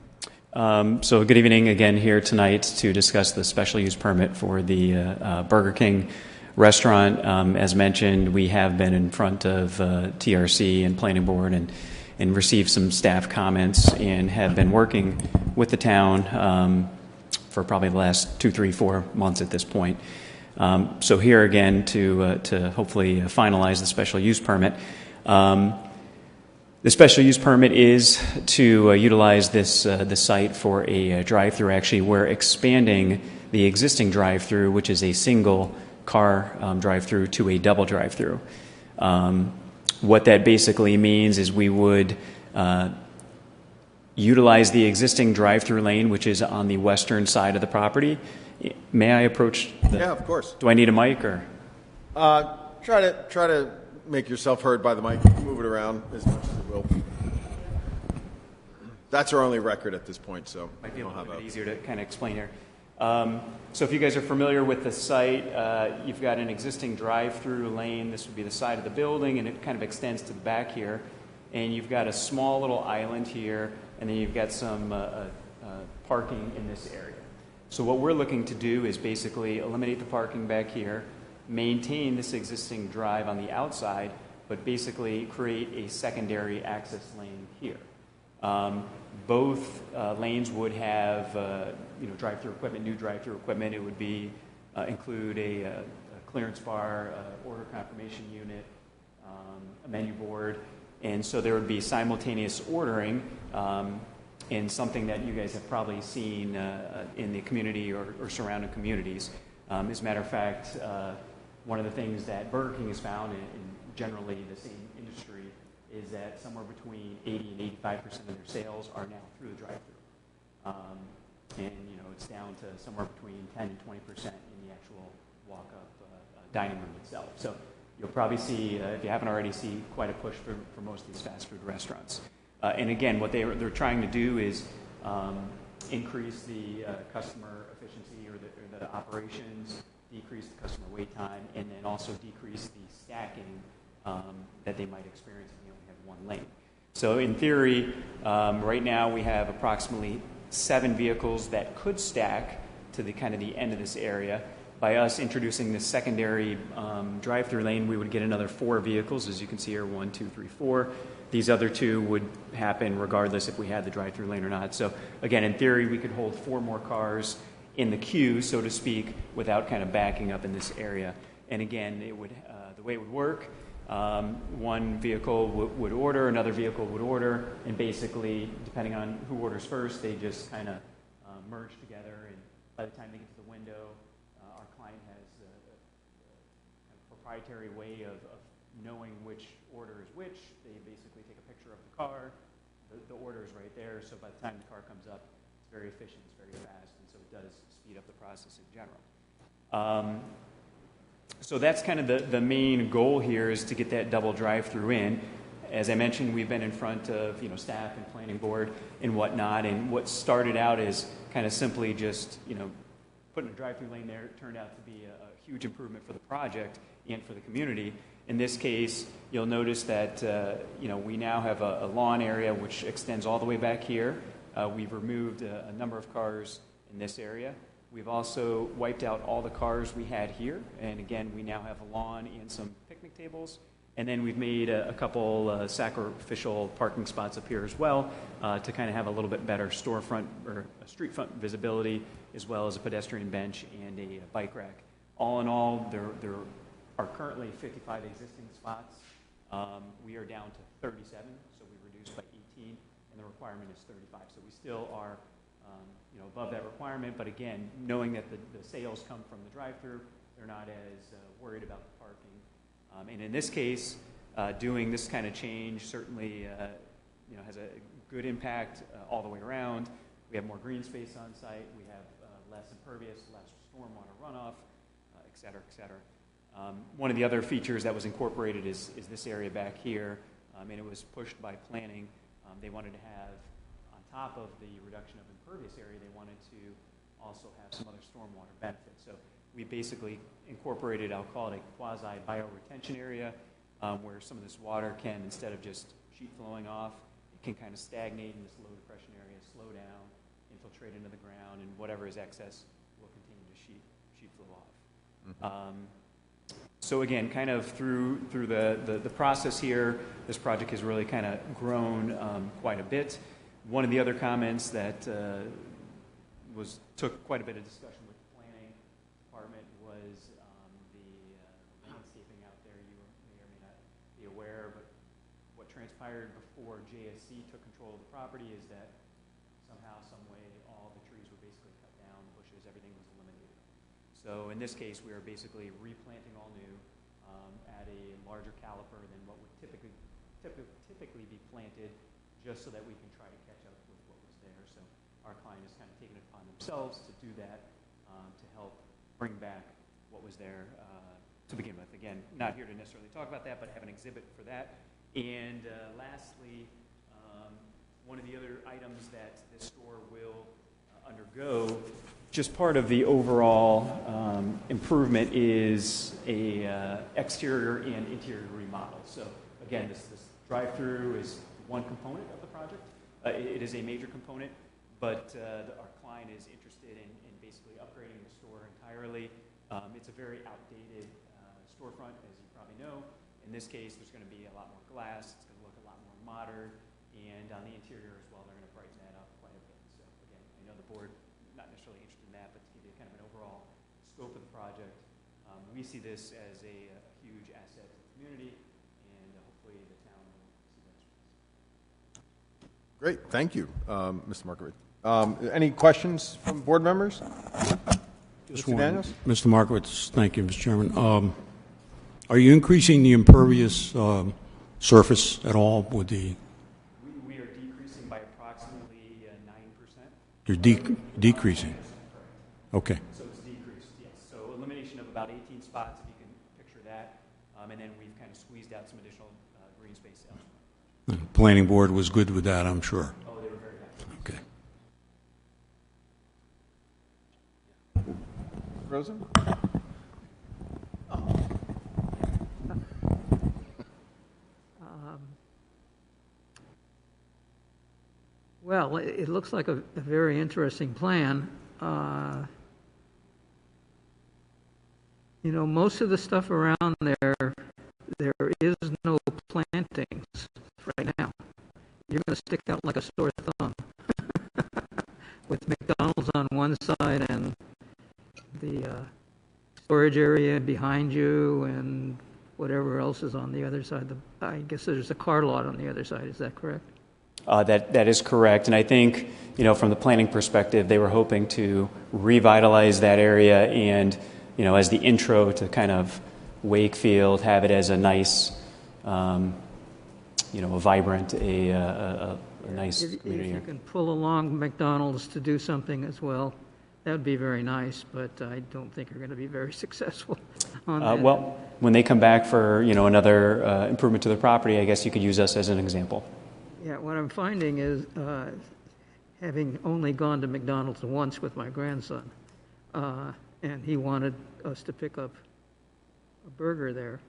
So good evening again here tonight to discuss the special use permit for the Burger King restaurant. As mentioned, we have been in front of TRC and Planning Board and received some staff comments and have been working with the town for probably the last 2, 3, 4 months at this point. So here again to hopefully finalize the special use permit. The special use permit is to utilize this site for a drive-through. Actually, we're expanding the existing drive-through, which is a single car drive-through, to a double drive-through. What that basically means is we would utilize the existing drive-through lane, which is on the western side of the property. May I approach? Yeah, of course. Do I need a mic or? Try to make yourself heard by the mic. Move it around as much as it will. That's our only record at this point, so might be a little bit easier to kind of explain here. So if you guys are familiar with the site, you've got an existing drive-through lane. This would be the side of the building, and it kind of extends to the back here. And you've got a small little island here, and then you've got some parking in this area. So what we're looking to do is basically eliminate the parking back here, maintain this existing drive on the outside, but basically create a secondary access lane here. Both lanes would have drive-through equipment, new drive-through equipment. It would be include a clearance bar, order confirmation unit, a menu board, And so there would be simultaneous ordering, and something that you guys have probably seen in the community or surrounding communities. As a matter of fact, one of the things that Burger King has found, in generally the same industry, is that somewhere between 80 and 85% of their sales are now through the drive-thru. And it's down to somewhere between 10 and 20% in the actual walk-up dining room itself. So you'll probably see, if you haven't already, see quite a push for most of these fast food restaurants. And again, what they're trying to do is increase the customer efficiency or the operations, decrease the customer wait time, and then also decrease the stacking that they might experience if you only have one lane. So in theory, right now we have approximately 7 vehicles that could stack to the kind of the end of this area. By us introducing this secondary drive-through lane, we would get another 4 vehicles, as you can see here, 1, 2, 3, 4. These other 2 would happen regardless if we had the drive-through lane or not. So again, in theory, we could hold 4 more cars in the queue, so to speak, without kind of backing up in this area. And again, it would the way it would work, one vehicle would order, another vehicle would order, and basically, depending on who orders first, they just kind of merge together. And by the time they get to the window, our client has a kind of proprietary way of knowing which order is which. They basically take a picture of the car. The order is right there, so by the time the car comes up, it's very efficient, it's very fast, and so it does speed up the process in general. So that's kind of the main goal here, is to get that double drive-through in. As I mentioned, we've been in front of staff and planning board and whatnot, and what started out as kind of simply just putting a drive-through lane there turned out to be a huge improvement for the project and for the community. In this case, you'll notice that we now have a lawn area which extends all the way back here. We've removed a number of cars in this area. We've also wiped out all the cars we had here, and again, we now have a lawn and some picnic tables. And then we've made a couple sacrificial parking spots up here as well to kind of have a little bit better storefront or street front visibility, as well as a pedestrian bench and a bike rack. All in all, there are currently 55 existing spots. We are down to 37, so we reduced by 18, and the requirement is 35. So we still are above that requirement, but again, knowing that the sales come from the drive-through, they're not as worried about the parking. And in this case, doing this kind of change certainly has a good impact all the way around. We have more green space on site. We have less impervious, less stormwater runoff, et cetera, et cetera. One of the other features that was incorporated is this area back here, and it was pushed by planning. They wanted to have, on top of the reduction of impervious area, they wanted to also have some other stormwater benefits. So we basically incorporated, I'll call it a quasi-bioretention area, where some of this water can, instead of just sheet flowing off, it can kind of stagnate in this low depression area, slow down, infiltrate into the ground, and whatever is excess will continue to sheet flow off. Mm-hmm. So again, kind of through the process here, this project has really kind of grown quite a bit. One of the other comments that took quite a bit of discussion with the planning department was the landscaping out there. You may or may not be aware, but what transpired before JSC took control of the property is that somehow, some way, all the trees were basically cut down, bushes, everything was eliminated. So in this case, we are basically replanting all new at a larger caliper than what would typically be planted, just so that we can try to catch up with what was there. So our client has kind of taken it upon themselves to do that, to help bring back what was there to begin with. Again, not here to necessarily talk about that, but have an exhibit for that. And lastly, one of the other items that this store will undergo, just part of the overall improvement, is a exterior and interior remodel. So again, this drive-through is one component of the project. It is a major component, but our client is interested in basically upgrading the store entirely. It's a very outdated storefront, as you probably know. In this case, there's going to be a lot more glass. It's going to look a lot more modern. And on the interior as well, they're going to brighten that up quite a bit. So again, I know the board not necessarily interested in that, but to give you kind of an overall scope of the project, we see this as a huge asset to the community, and hopefully the town will see that. Great, thank you, Mr. Markovich. Any questions from board members? Mr. Daniels? Mr. Markowitz, thank you, Mr. Chairman. Are you increasing the impervious surface at all with the? We are decreasing by approximately 9%. You're decreasing. Okay. So it's decreased, yes. So elimination of about 18 spots, if you can picture that. And then we've kind of squeezed out some additional green space elsewhere. The planning board was good with that, I'm sure. Oh, they were very happy. Okay. Rosen? Well, it looks like a very interesting plan. You know, most of the stuff around there is no plantings right now. You're going to stick out like a sore thumb with McDonald's on one side and the storage area behind you and whatever else is on the other side. I guess there's a car lot on the other side. Is that correct? That is correct. And I think, you know, from the planning perspective, they were hoping to revitalize that area and, you know, as the intro to kind of Wakefield, have it as a nice, you know, a vibrant, a nice community. If you can pull along McDonald's to do something as well, that would be very nice, but I don't think you're going to be very successful on that. Well, when they come back for, you know, another improvement to the property, I guess you could use us as an example. Yeah, what I'm finding is, having only gone to McDonald's once with my grandson, and he wanted us to pick up a burger there,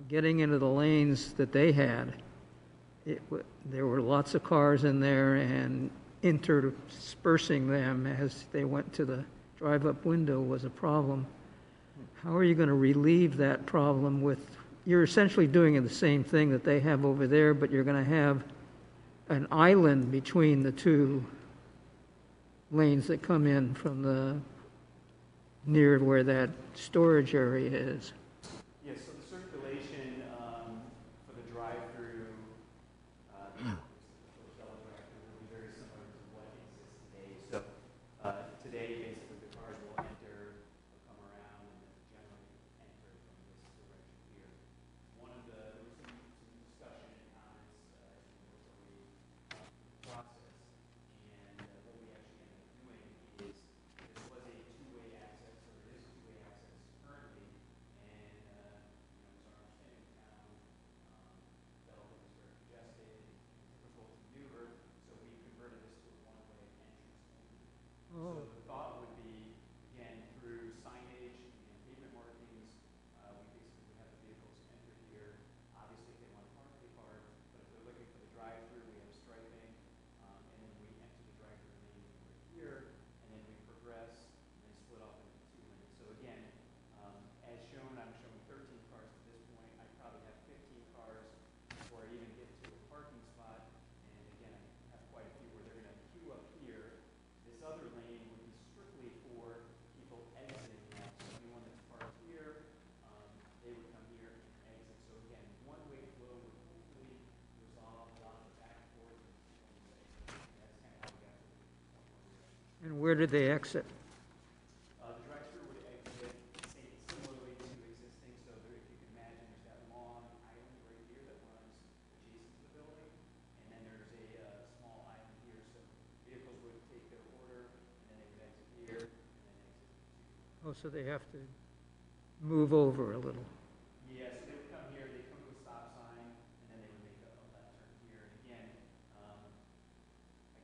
getting into the lanes that they had, there were lots of cars in there, and interspersing them as they went to the drive-up window was a problem. How are you going to relieve that problem with, you're essentially doing the same thing that they have over there, but you're going to have an island between the two lanes that come in from the near where that storage area is. Yes, so the circulation for the drive-through, will be very similar to what exists today. So today, basically, the cars will enter, come around, and generally enter from this direction here. One of the, there was some discussion and comments process, and what we actually ended up doing is this was a two-way access, or it is a two-way access currently, and you know, it's our understanding town development is very congested and difficult to maneuver, so we converted this to a one-way entrance only. So the thought would be, again, through signage and pavement markings, we basically would have the vehicles enter here. Obviously, if they want to park, they park, but if they're looking for the drive-through, we have striping. And then we enter the drive-through lane right here, and then we progress and then split off into two lanes. So again, as shown, I'm showing 13 cars at this point. I probably have 15 cars before I even get to a parking spot. And again, I have quite a few where they're going to queue up here. This other lane would be strictly for people exiting now. So anyone that's parked here, they would come here and exit. So again, one-way flow would hopefully resolve a lot of the back and forth. That's kind of how we got to the point where we're at. And where did they exit? The drive-through would exit similarly to existing. So there, if you can imagine, there's that long island right here that runs adjacent to the building, and then there's a small island here. So vehicles would take their order, and then they would exit here, and then exit. Oh, so they have to move over a little. Yeah, so they would come here, they come to a stop sign, and then they would make a left turn here. And again, I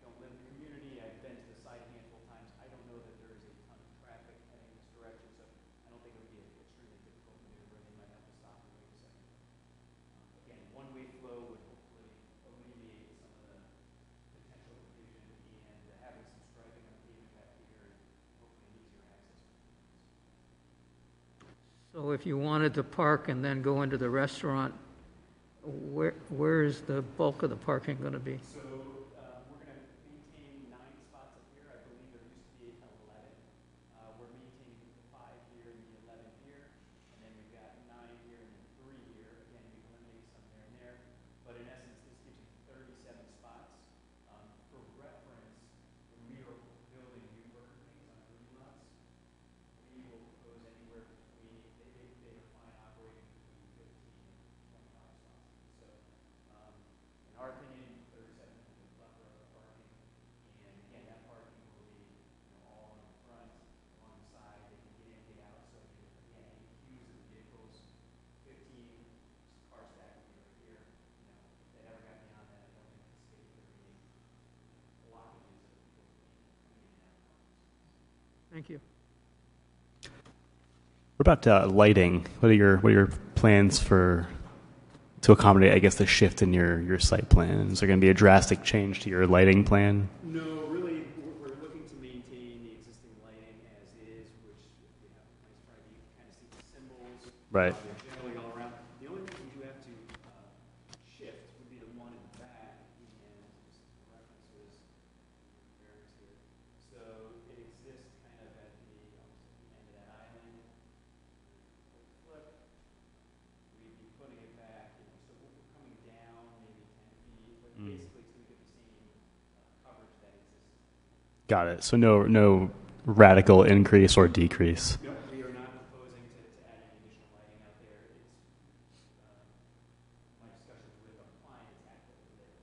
don't live in the community. I've been to the site a handful of times. I don't know that there is a ton of traffic heading this direction, so I don't think it would be an extremely difficult maneuver. They might have to stop and wait a second. Again, one-way flow would hopefully alleviate some of the potential confusion and having some striping on the pavement back here and hopefully an easier access. So if you wanted to park and then go into the restaurant, where is the bulk of the parking going to be? So we're going to maintain 9 spots up here. I believe there used to be 11. We're maintaining the 5 here and the 11 here, and then we've got 9 here and then 3 here. Again, we eliminate some there and there, but in essence, this gives you 37 spots. Thank you. What about lighting? What are your plans to accommodate, I guess, the shift in your site plan? Is there going to be a drastic change to your lighting plan? No, really, we're looking to maintain the existing lighting as is, which we have a nice drive. You can kind of see the symbols. Right. They're generally all around. The only thing we do have to shift would be the one in the back, and just the references variance here. So it exists kind of at the end of that island. Flip. We'd be putting it back, so we're coming down maybe 10 feet, but basically it's going to get the same coverage that exists. Got it. So no radical increase or decrease. No, we are not proposing to add any additional lighting out there. It's my discussions with our client is actively there.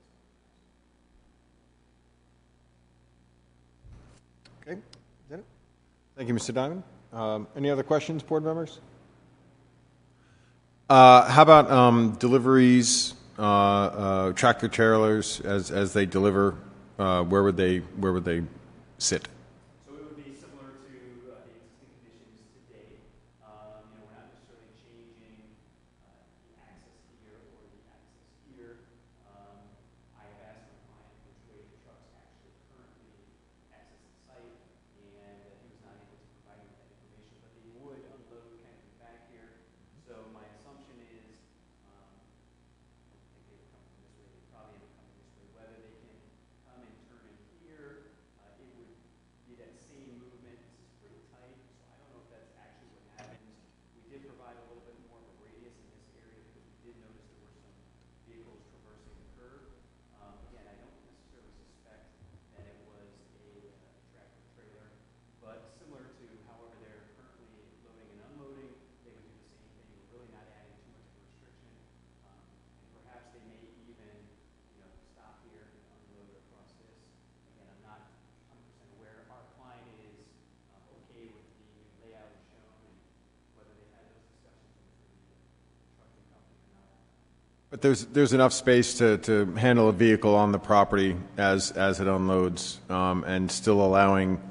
Okay. Is that it? Thank you, Mr. Diamond. Any other questions, board members? How about deliveries, tractor trailers as they deliver? Where would they sit? So it would be similar to the existing conditions to date. We're not necessarily changing the access here or the access here. I have asked my client which way the trucks actually currently access the site, and he was not able to provide me with that information, but they would unload kind of in the back here. So my assumption is, I think they would come from this way, they probably end up coming this way. Whether they can come and turn in here, it would be that same movement. This is pretty tight, so I don't know if that's actually what happens. We did provide a little bit more of a radius in this area because we did notice there were some vehicles traversing the curb. Again, I don't necessarily suspect that it was a tractor trailer, but similar to however they're currently loading and unloading, they would do the same thing. We're really not adding too much of a restriction. And perhaps they may even, stop here and unload across this. Again, I'm not 100% aware. Our client is okay with the new layout as shown, and whether they've had those discussions with the trucking company or not. But there's enough space to handle a vehicle on the property as it unloads, and still allowing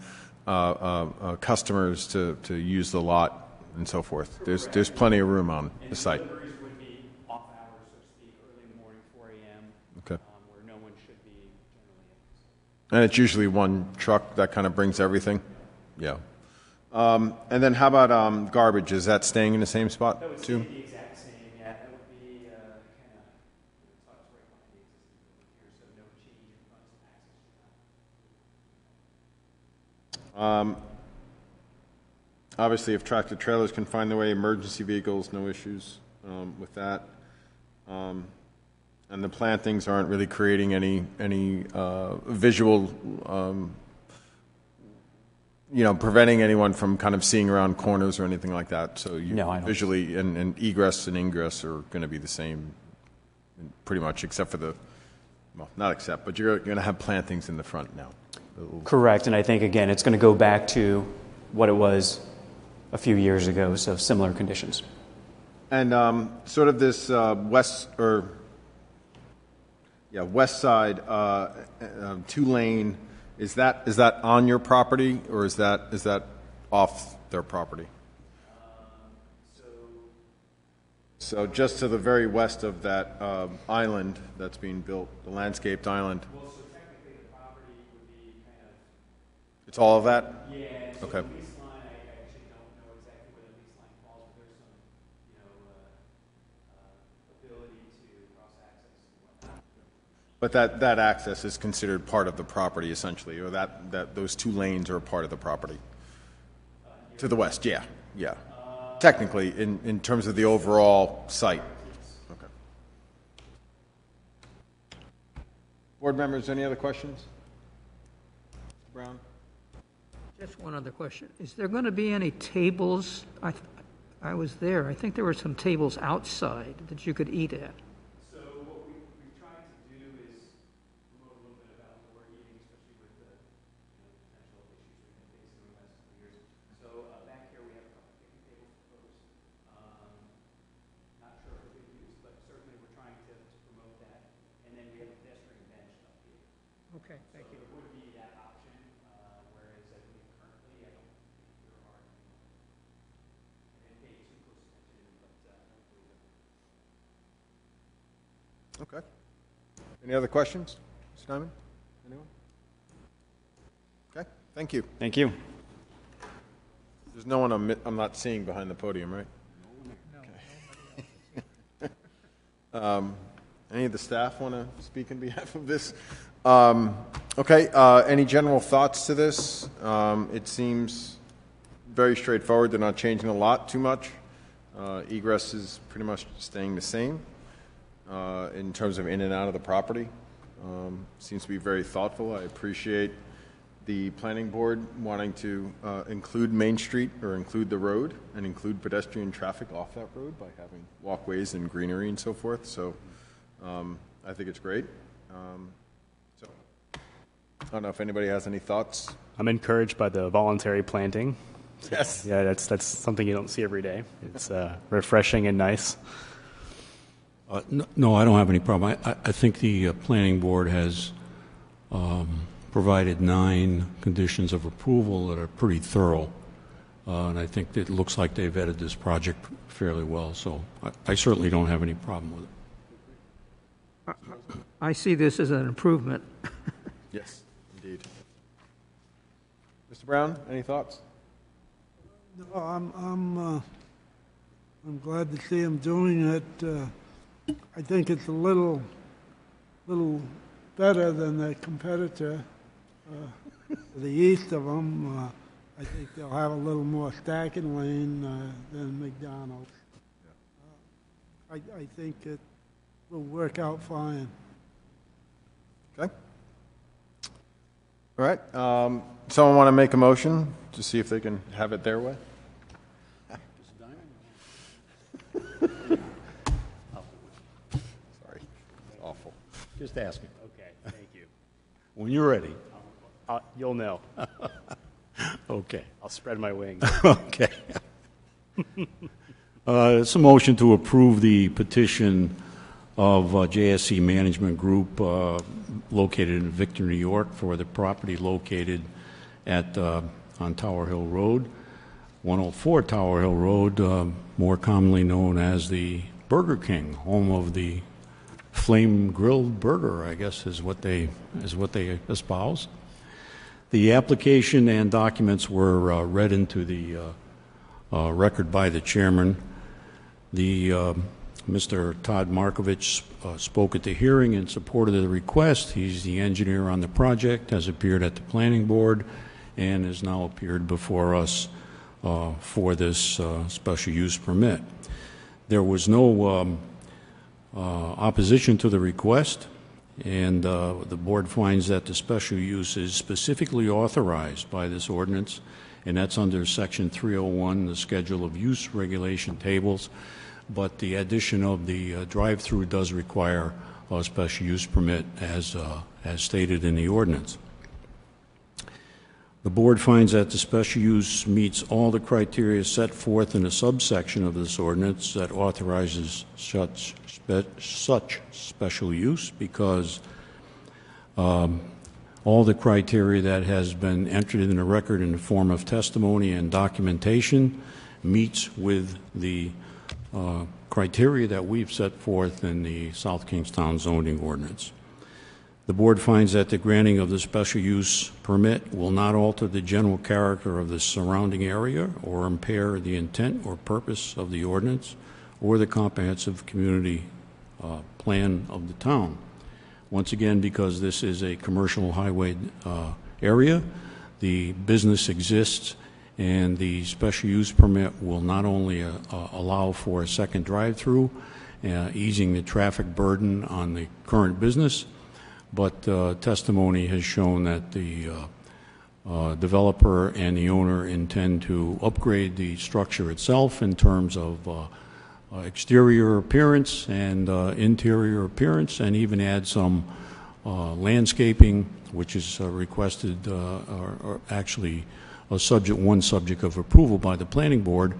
customers to use the lot and so forth. There's plenty of room on the site. Deliveries would be off hours, so to speak, early in the morning, 4 a.m., Okay. where no one should be generally at. And it's usually one truck that kind of brings everything? Yeah. And then how about garbage? Is that staying in the same spot That would too? stay the exact same, yeah. That would be kind of tucked right behind the existing building here, so no change in front of access to that. Obviously, if tractor trailers can find their way, emergency vehicles, no issues with that. And the plantings aren't really creating any visual, preventing anyone from kind of seeing around corners or anything like that. So No, I don't. visually and egress and ingress are going to be the same, pretty much, except for not except, but you're going to have plantings in the front now. Correct, and I think, again, it's going to go back to what it was a few years ago, so similar conditions. And sort of this west side 2-lane, is that on your property or is that off their property? So just to the very west of that island that's being built, the landscaped island. Well, so technically the property would be kind of, It's all of that? yeah, so Okay. the lease line, I actually don't know exactly where the lease line falls, but there's some, ability to cross-access and whatnot. But that access is considered part of the property essentially, or that those 2 lanes are a part of the property? To the west, yeah. Technically, in terms of the overall site. Okay. Board members, any other questions? Mr. Brown? Just one other question. Is there going to be any tables? I was there. I think there were some tables outside that you could eat at. So what we've tried to do is promote a little bit of outdoor eating, especially with the potential issues we've been facing in the last couple of years. So back here we have a couple of picnic tables proposed. Not sure if they'll be used, but certainly we're trying to promote that. And then we have a pedestrian bench up here. Okay, thank you. So it would be that option, whereas I believe currently I don't think Okay. Any other questions? Mr. Diamond? Anyone? Okay, thank you. Thank you. There's no one I'm not seeing behind the podium, right? Okay. Any of the staff want to speak on behalf of this? Okay, any general thoughts to this? It seems very straightforward. They're not changing a lot too much. Egress is pretty much staying the same in terms of in and out of the property. Seems to be very thoughtful. I appreciate the planning board wanting to include Main Street or include the road and include pedestrian traffic off that road by having walkways and greenery and so forth. So I think it's great. So I don't know if anybody has any thoughts. I'm encouraged by the voluntary planting. Yes. Yeah, that's something you don't see every day. It's refreshing and nice. No, I don't have any problem. I think the planning board has provided 9 conditions of approval that are pretty thorough. And I think it looks like they've vetted this project fairly well. So I certainly don't have any problem with it. I see this as an improvement. Yes, indeed. Mr. Brown, any thoughts? No, I'm glad to see him doing it. I think it's a little better than the competitor to the east of them. I think they'll have a little more stacking lane than McDonald's. I think it will work out fine. Okay. All right. Someone want to make a motion to see if they can have it their way? Sorry. Awful. Just asking. Okay, thank you. When you're ready. You'll know. Okay. I'll spread my wings. Okay. It's a motion to approve the petition of JSC Management Group located in Victor, New York, for the property located at on Tower Hill Road, 104 Tower Hill Road, more commonly known as the Burger King, home of the flame grilled burger, I guess is what they espouse. The application and documents were read into the record by the chairman. Mr. Todd Markovich spoke at the hearing in support of the request. He's the engineer on the project, has appeared at the planning board, and has now appeared before us for this special use permit. There was no opposition to the request, and the board finds that the special use is specifically authorized by this ordinance, and that's under Section 301, the Schedule of Use Regulation Tables. But the addition of the drive-through does require a special use permit as stated in the ordinance. The board finds that the special use meets all the criteria set forth in a subsection of this ordinance that authorizes such special use because all the criteria that has been entered in the record in the form of testimony and documentation meets with the criteria that we've set forth in the South Kingstown zoning ordinance. The board finds that the granting of the special use permit will not alter the general character of the surrounding area or impair the intent or purpose of the ordinance or the comprehensive community plan of the town. Once again, because this is a commercial highway area, the business exists, and the special use permit will not only allow for a second drive-through, easing the traffic burden on the current business, but testimony has shown that the developer and the owner intend to upgrade the structure itself in terms of exterior appearance and interior appearance, and even add some landscaping, which is requested or actually one subject of approval by the planning board.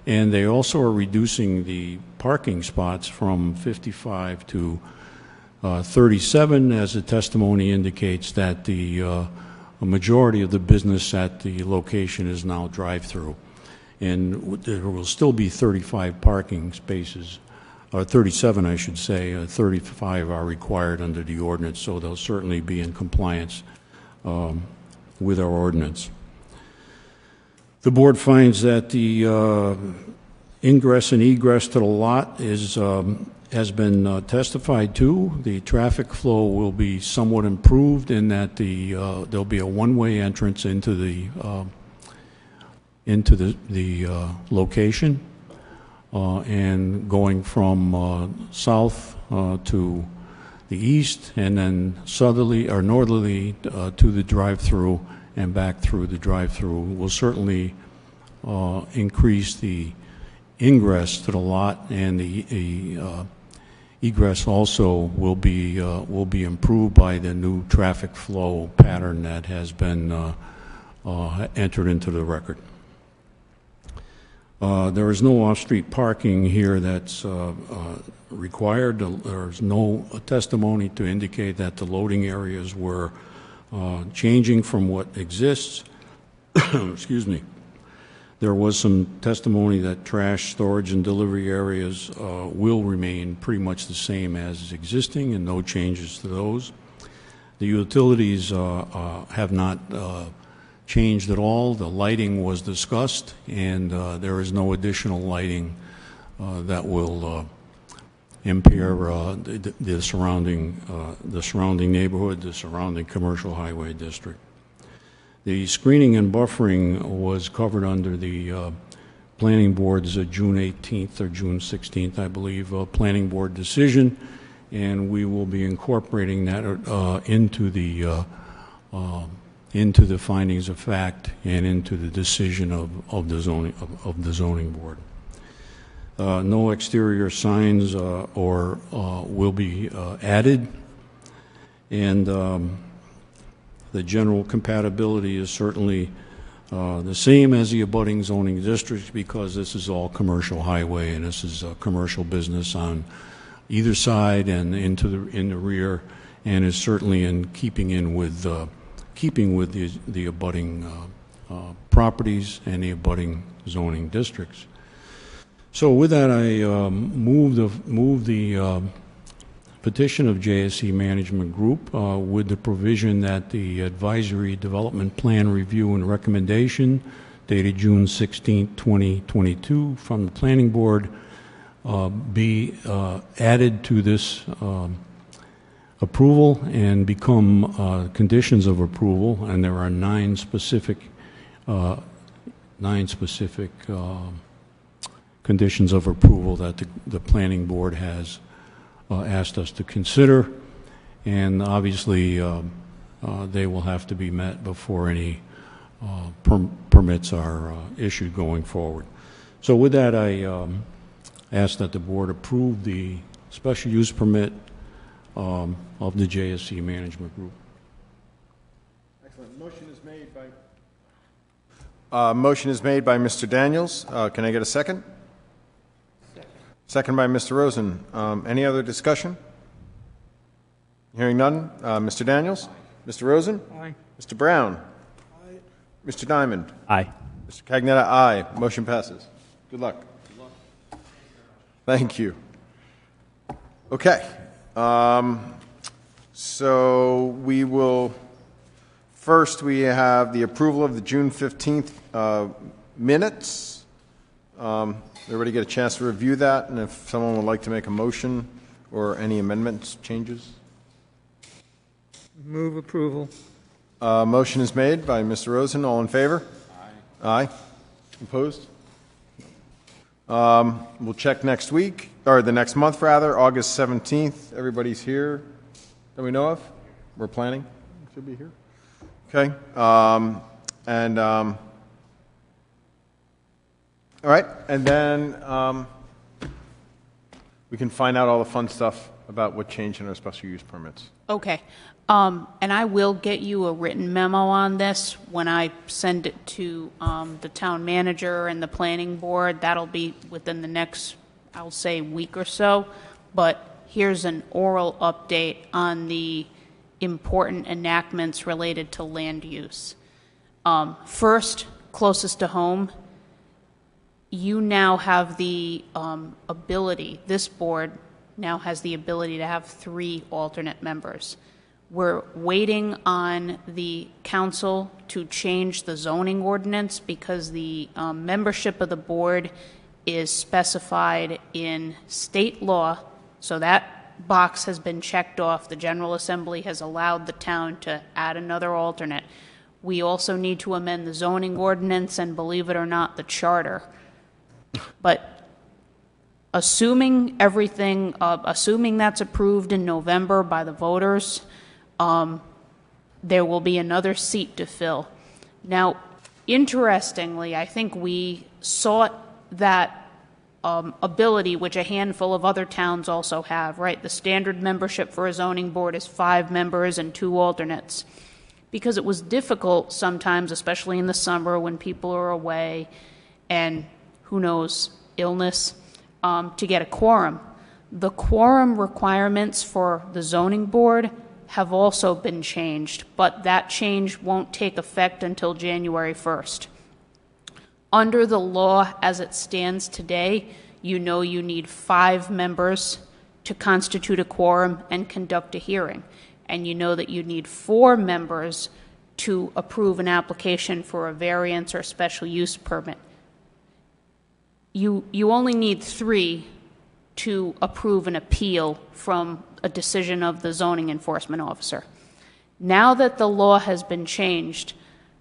And they also are reducing the parking spots from 55 to 37, as the testimony indicates that a majority of the business at the location is now drive-through. And there will still be 35 parking spaces or 37, I should say, 35 are required under the ordinance, so they'll certainly be in compliance with our ordinance. The board finds that the ingress and egress to the lot has been testified to. The traffic flow will be somewhat improved in that there'll be a one-way entrance into the location, and going from south to the east, and then southerly or northerly to the drive-through and back through the drive-through will certainly increase the ingress to the lot, and the egress also will be improved by the new traffic flow pattern that has been entered into the record. There is no off-street parking here that's required. There's no testimony to indicate that the loading areas were changing from what exists. Excuse me. There was some testimony that trash storage and delivery areas will remain pretty much the same as is existing, and no changes to those. The utilities have not changed at all. The lighting was discussed, and there is no additional lighting that will impair the surrounding neighborhood, the surrounding commercial highway district. The screening and buffering was covered under the Planning Board's June 18th or June 16th, I believe, Planning Board decision, and we will be incorporating that into the findings of fact and into the decision of the zoning board. No exterior signs will be added, and the general compatibility is certainly the same as the abutting zoning districts, because this is all commercial highway and this is a commercial business on either side and in the rear, and is certainly in keeping with the abutting properties and the abutting zoning districts. So with that, I move the petition of JSC Management Group with the provision that the advisory development plan review and recommendation dated June 16, 2022 from the Planning Board be added to this approval and become conditions of approval, and there are nine specific conditions of approval that the Planning Board has asked us to consider, and obviously they will have to be met before any permits are issued going forward. So with that, I ask that the board approve the special use permit of the JSC Management Group. Excellent. Motion is made by Mr. Daniels. Can I get a second? Second by Mr. Rosen. Any other discussion? Hearing none. Mr. Daniels? Aye. Mr. Rosen? Aye. Mr. Brown? Aye. Mr. Diamond? Aye. Mr. Cagnetta? Aye. Motion passes. Good luck. Thank you. Okay. So we will, first we have the approval of the June 15th minutes. Everybody get a chance to review that, and if someone would like to make a motion or any amendments, changes. Move approval. Motion is made by Mr. Rosen. All in favor? Aye. Aye. Opposed? We'll check next week, or the next month rather, August 17th. Everybody's here that we know of? We're planning? Should be here. Okay. All right, and then we can find out all the fun stuff about what changed in our special use permits. Okay. And I will get you a written memo on this when I send it to the town manager and the planning board. That'll be within the next, I'll say, week or so. But here's an oral update on the important enactments related to land use. First, closest to home, you now have the ability, this board now has the ability to have 3 alternate members. We're waiting on the council to change the zoning ordinance because the membership of the board is specified in state law, so that box has been checked off. The General Assembly has allowed the town to add another alternate. We also need to amend the zoning ordinance and, believe it or not, the charter. But assuming everything, assuming that's approved in November by the voters, there will be another seat to fill. Now, interestingly, I think we sought that ability, which a handful of other towns also have, right? The standard membership for a zoning board is 5 members and 2 alternates. Because it was difficult sometimes, especially in the summer when people are away and, who knows, illness, to get a quorum. The quorum requirements for the zoning board have also been changed, but that change won't take effect until January 1st. Under the law as it stands today, you know you need 5 members to constitute a quorum and conduct a hearing. And you know that you need 4 members to approve an application for a variance or special use permit. You only need 3 to approve an appeal from a decision of the zoning enforcement officer. Now that the law has been changed,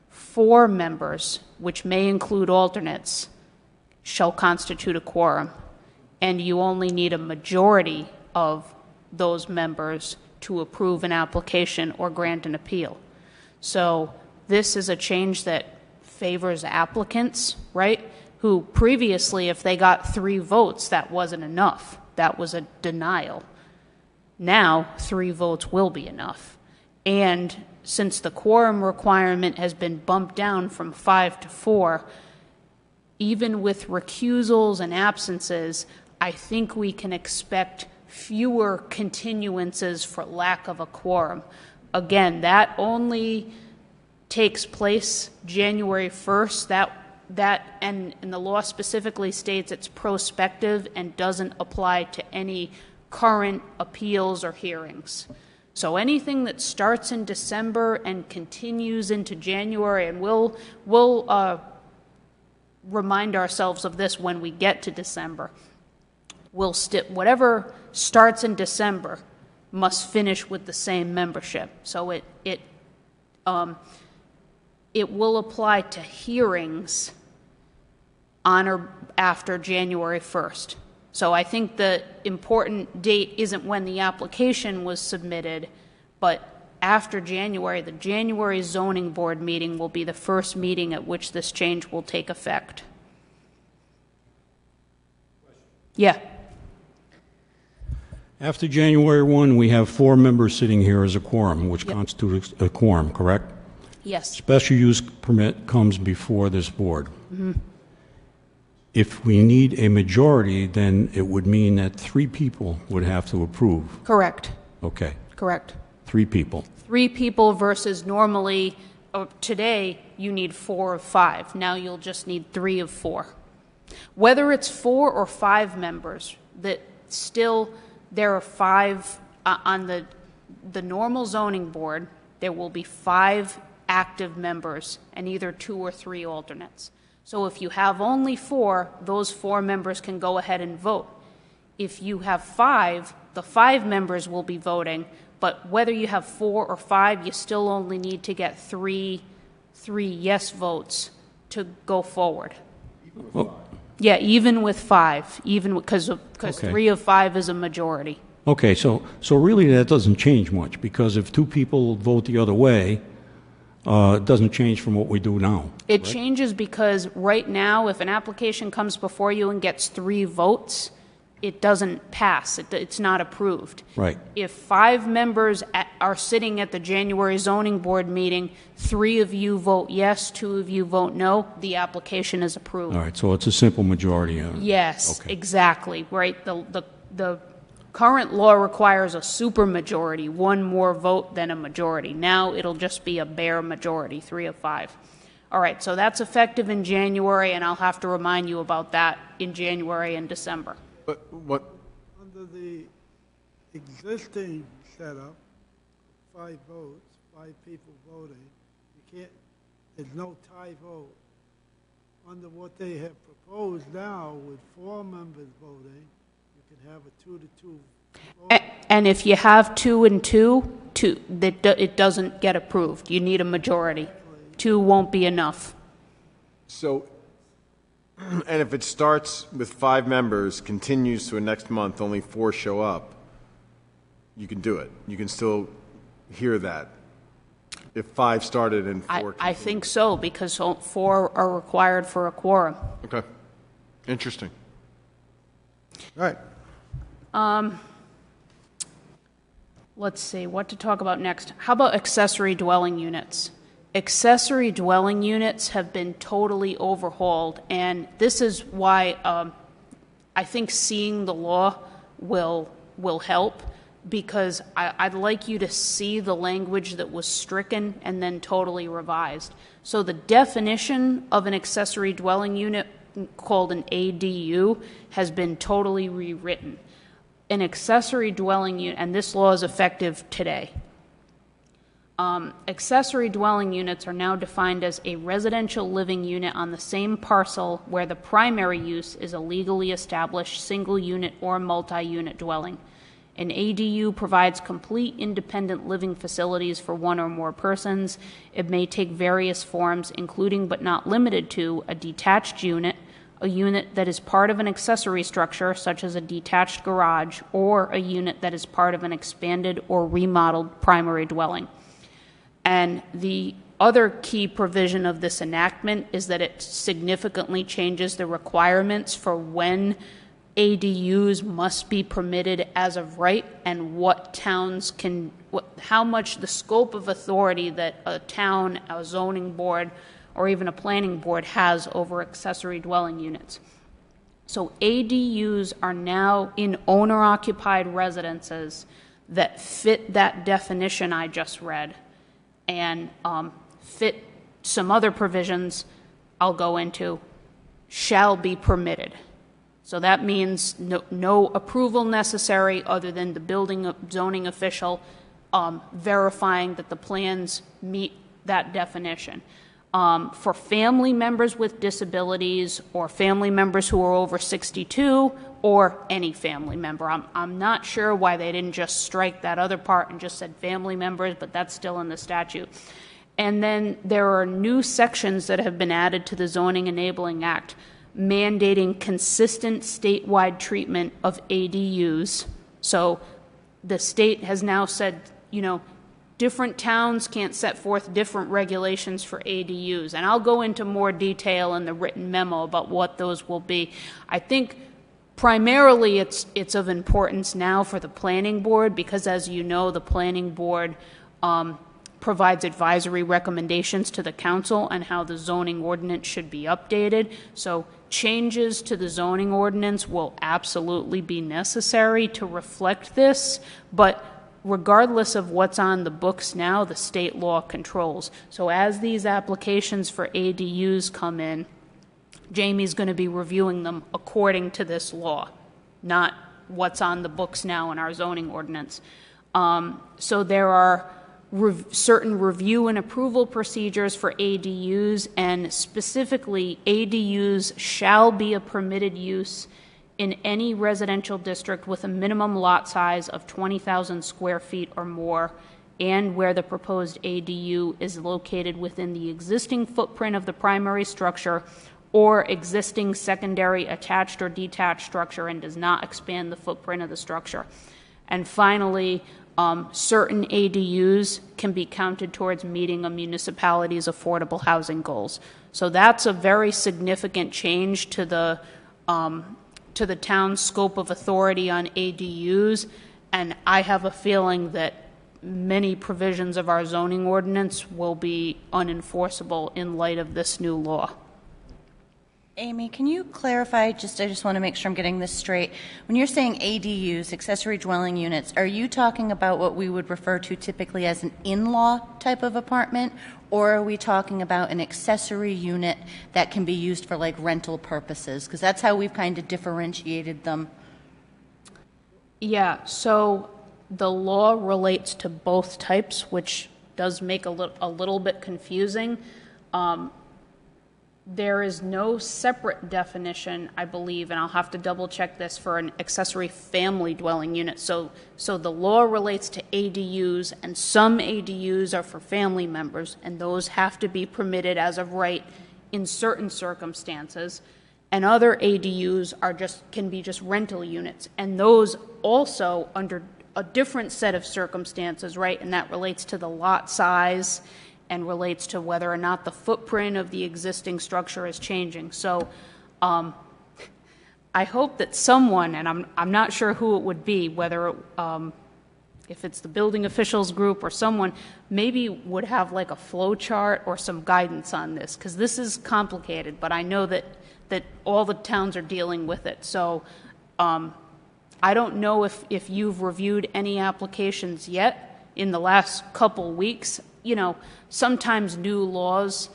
4 members, which may include alternates, shall constitute a quorum, and you only need a majority of those members to approve an application or grant an appeal. So this is a change that favors applicants, right? Who previously, if they got 3 votes, that wasn't enough. That was a denial. Now, 3 votes will be enough. And since the quorum requirement has been bumped down from 5 to 4, even with recusals and absences, I think we can expect fewer continuances for lack of a quorum. Again, that only takes place January 1st. And the law specifically states it's prospective and doesn't apply to any current appeals or hearings. So anything that starts in December and continues into January, and we'll remind ourselves of this when we get to December, whatever starts in December must finish with the same membership. So it will apply to hearings on or after January 1st. So I think the important date isn't when the application was submitted, but after January. The January zoning board meeting will be the first meeting at which this change will take effect. Yeah. After January 1, we have 4 members sitting here as a quorum, which constitutes a quorum, correct? Yes. Special use permit comes before this board. Mm-hmm. If we need a majority, then it would mean that 3 people would have to approve. Correct. Okay. Correct. 3 people. 3 people versus normally, today, you need 4 of 5. Now you'll just need 3 of 4. Whether it's 4 or 5 members, that still there are 5 on the normal zoning board. There will be 5 active members and either 2 or 3 alternates. So if you have only 4, those 4 members can go ahead and vote. If you have 5, the 5 members will be voting, but whether you have 4 or 5, you still only need to get 3 yes votes to go forward. Well, yeah, even with 5, even because Okay. 3 of 5 is a majority. okay, so really that doesn't change much, because if 2 people vote the other way, it doesn't change from what we do now. It changes because right now, if an application comes before you and gets 3 votes, it doesn't pass. It's not approved. Right. If 5 members are sitting at the January zoning board meeting, 3 of you vote yes, 2 of you vote no, the application is approved. All right, so it's a simple majority. Yes, Okay. exactly. Right. The current law requires a supermajority, 1 more vote than a majority. Now it'll just be a bare majority, 3 of 5. All right, so that's effective in January, and I'll have to remind you about that in January and December. But what, Under the existing setup, 5 votes, 5 people voting, you can't, there's no tie vote. Under what they have proposed now, with 4 members voting, you can have a 2-to-2 vote. And if you have 2 and 2, it doesn't get approved. You need a majority. 2 won't be enough. so, and if it starts with 5 members, continues to a next month, only 4 show up, you can do it. You can still hear that. If 5 started and 4 I think so, because 4 are required for a quorum. Okay. Interesting. All right. Let's see, what to talk about next. How about accessory dwelling units? Accessory dwelling units have been totally overhauled, and this is why I think seeing the law will help, because I'd like you to see the language that was stricken and then totally revised. So the definition of an accessory dwelling unit, called an ADU, has been totally rewritten. An accessory dwelling unit, and this law is effective today. Accessory dwelling units are now defined as a residential living unit on the same parcel where the primary use is a legally established single unit or multi-unit dwelling. An ADU provides complete independent living facilities for 1 or more persons. It may take various forms, including but not limited to a detached unit, a unit that is part of an accessory structure, such as a detached garage, or a unit that is part of an expanded or remodeled primary dwelling. And the other key provision of this enactment is that it significantly changes the requirements for when ADUs must be permitted as of right, and what towns can, how much the scope of authority that a town, a zoning board, or even a planning board has over accessory dwelling units. So ADUs are now in owner-occupied residences that fit that definition I just read, and fit some other provisions I'll go into, shall be permitted. So that means no approval necessary other than the zoning official verifying that the plans meet that definition. For family members with disabilities, or family members who are over 62, or any family member. I'm not sure why they didn't just strike that other part and just said family members, but that's still in the statute. And then there are new sections that have been added to the Zoning Enabling Act, mandating consistent statewide treatment of ADUs. So the state has now said, different towns can't set forth different regulations for ADUs. And I'll go into more detail in the written memo about what those will be. I think primarily it's of importance now for the planning board, because as you know, the planning board provides advisory recommendations to the council on how the zoning ordinance should be updated. So changes to the zoning ordinance will absolutely be necessary to reflect this, but regardless of what's on the books now, the state law controls. So as these applications for ADUs come in, Jamie's going to be reviewing them according to this law, not what's on the books now in our zoning ordinance. So there are certain review and approval procedures for ADUs, and specifically, ADUs shall be a permitted use in any residential district with a minimum lot size of 20,000 square feet or more, and where the proposed ADU is located within the existing footprint of the primary structure or existing secondary attached or detached structure and does not expand the footprint of the structure. And finally, certain ADUs can be counted towards meeting a municipality's affordable housing goals. So that's a very significant change to the town's scope of authority on ADUs, and I have a feeling that many provisions of our zoning ordinance will be unenforceable in light of this new law. Amy, can you clarify, I just want to make sure I'm getting this straight. When you're saying ADUs, accessory dwelling units, are you talking about what we would refer to typically as an in-law type of apartment, or are we talking about an accessory unit that can be used for like rental purposes? Because that's how we've kind of differentiated them. Yeah, so the law relates to both types, which does make a little bit confusing. There is no separate definition, I believe, and I'll have to double check this, for an accessory family dwelling unit. So the law relates to ADUs, and some ADUs are for family members, and those have to be permitted as of right in certain circumstances. And other ADUs can be just rental units, and those also under a different set of circumstances, right? And that relates to the lot size and relates to whether or not the footprint of the existing structure is changing. So I hope that someone, and I'm not sure who it would be, whether if it's the building officials group or someone, maybe would have like a flow chart or some guidance on this, because this is complicated, but I know that all the towns are dealing with it. So I don't know if you've reviewed any applications yet in the last couple weeks. You know, sometimes new laws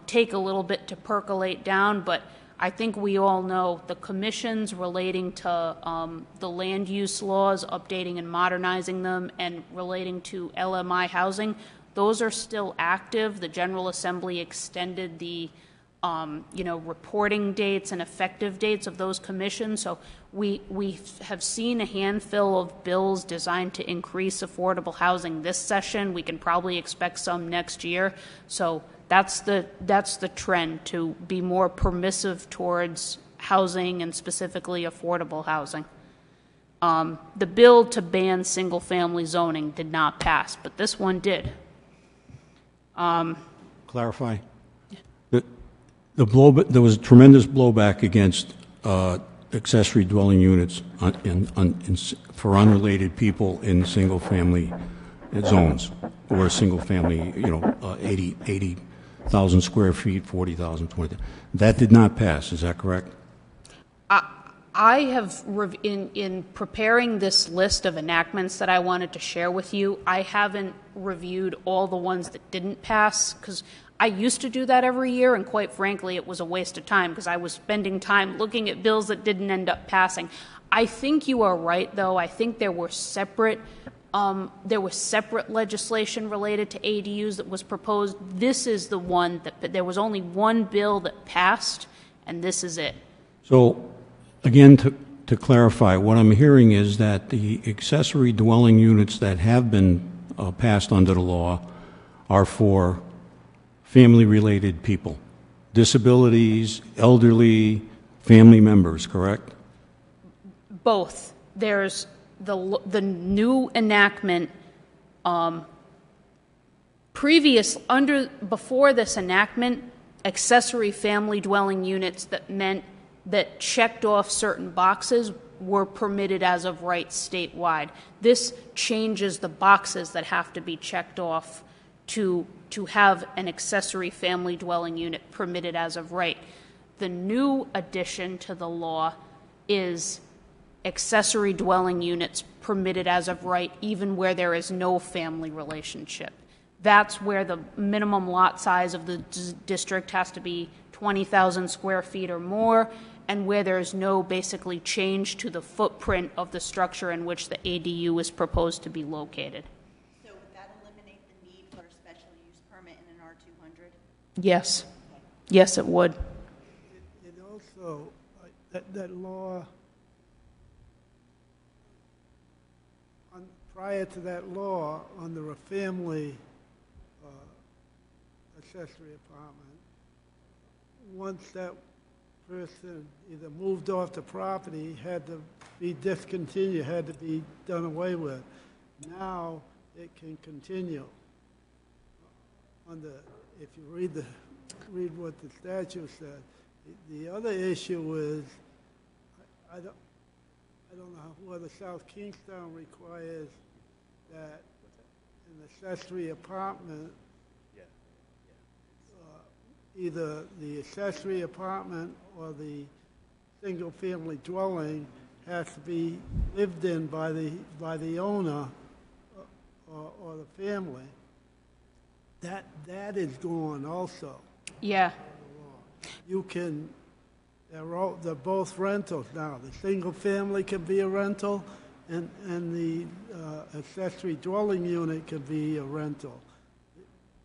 take a little bit to percolate down, but I think we all know the commissions relating to the land use laws, updating and modernizing them, and relating to LMI housing, those are still active. The General Assembly extended the reporting dates and effective dates of those commissions. So we have seen a handful of bills designed to increase affordable housing this session. We can probably expect some next year. So that's the trend, to be more permissive towards housing and specifically affordable housing. The bill to ban single-family zoning did not pass, but this one did. Clarify. There was tremendous blowback against accessory dwelling units for unrelated people in single-family zones, or single-family, 80,000 square feet, 40,000, 20,000. That did not pass. Is that correct? I have, in preparing this list of enactments that I wanted to share with you, I haven't reviewed all the ones that didn't pass, because I used to do that every year, and quite frankly, it was a waste of time, because I was spending time looking at bills that didn't end up passing. I think you are right, though. I think there was separate legislation related to ADUs that was proposed. This is the one that there was only one bill that passed, and this is it. So, again, to clarify, what I'm hearing is that the accessory dwelling units that have been passed under the law are for family-related people, disabilities, elderly, family members, correct? Both. There's the new enactment. Before this enactment, accessory family dwelling units that checked off certain boxes were permitted as of right statewide. This changes the boxes that have to be checked off to have an accessory family dwelling unit permitted as of right. The new addition to the law is accessory dwelling units permitted as of right even where there is no family relationship. That's where the minimum lot size of the district has to be 20,000 square feet or more, and where there is no basically change to the footprint of the structure in which the ADU is proposed to be located. So would that eliminate the need for a special use permit in an R200? Yes. Yes, it would. It also, that law, prior to that law, under a family accessory apartment, once that person either moved off the property, had to be discontinued, had to be done away with. Now it can continue. If you read what the statute said. The other issue is, I don't know whether South Kingstown requires that an accessory apartment either the accessory apartment or the single-family dwelling has to be lived in by the owner or the family. That is gone also. Yeah. You can, they're both rentals now. The single family can be a rental, and the accessory dwelling unit can be a rental.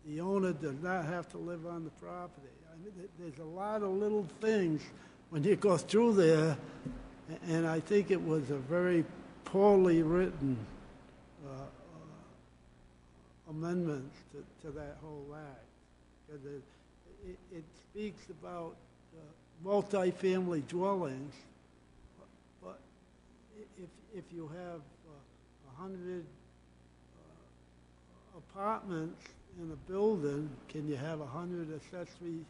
The owner does not have to live on the property. I mean, there's a lot of little things when you go through there, and I think it was a very poorly written amendments to that whole act. Because it speaks about multifamily dwellings, but if you have 100 apartments in a building, can you have 100 accessory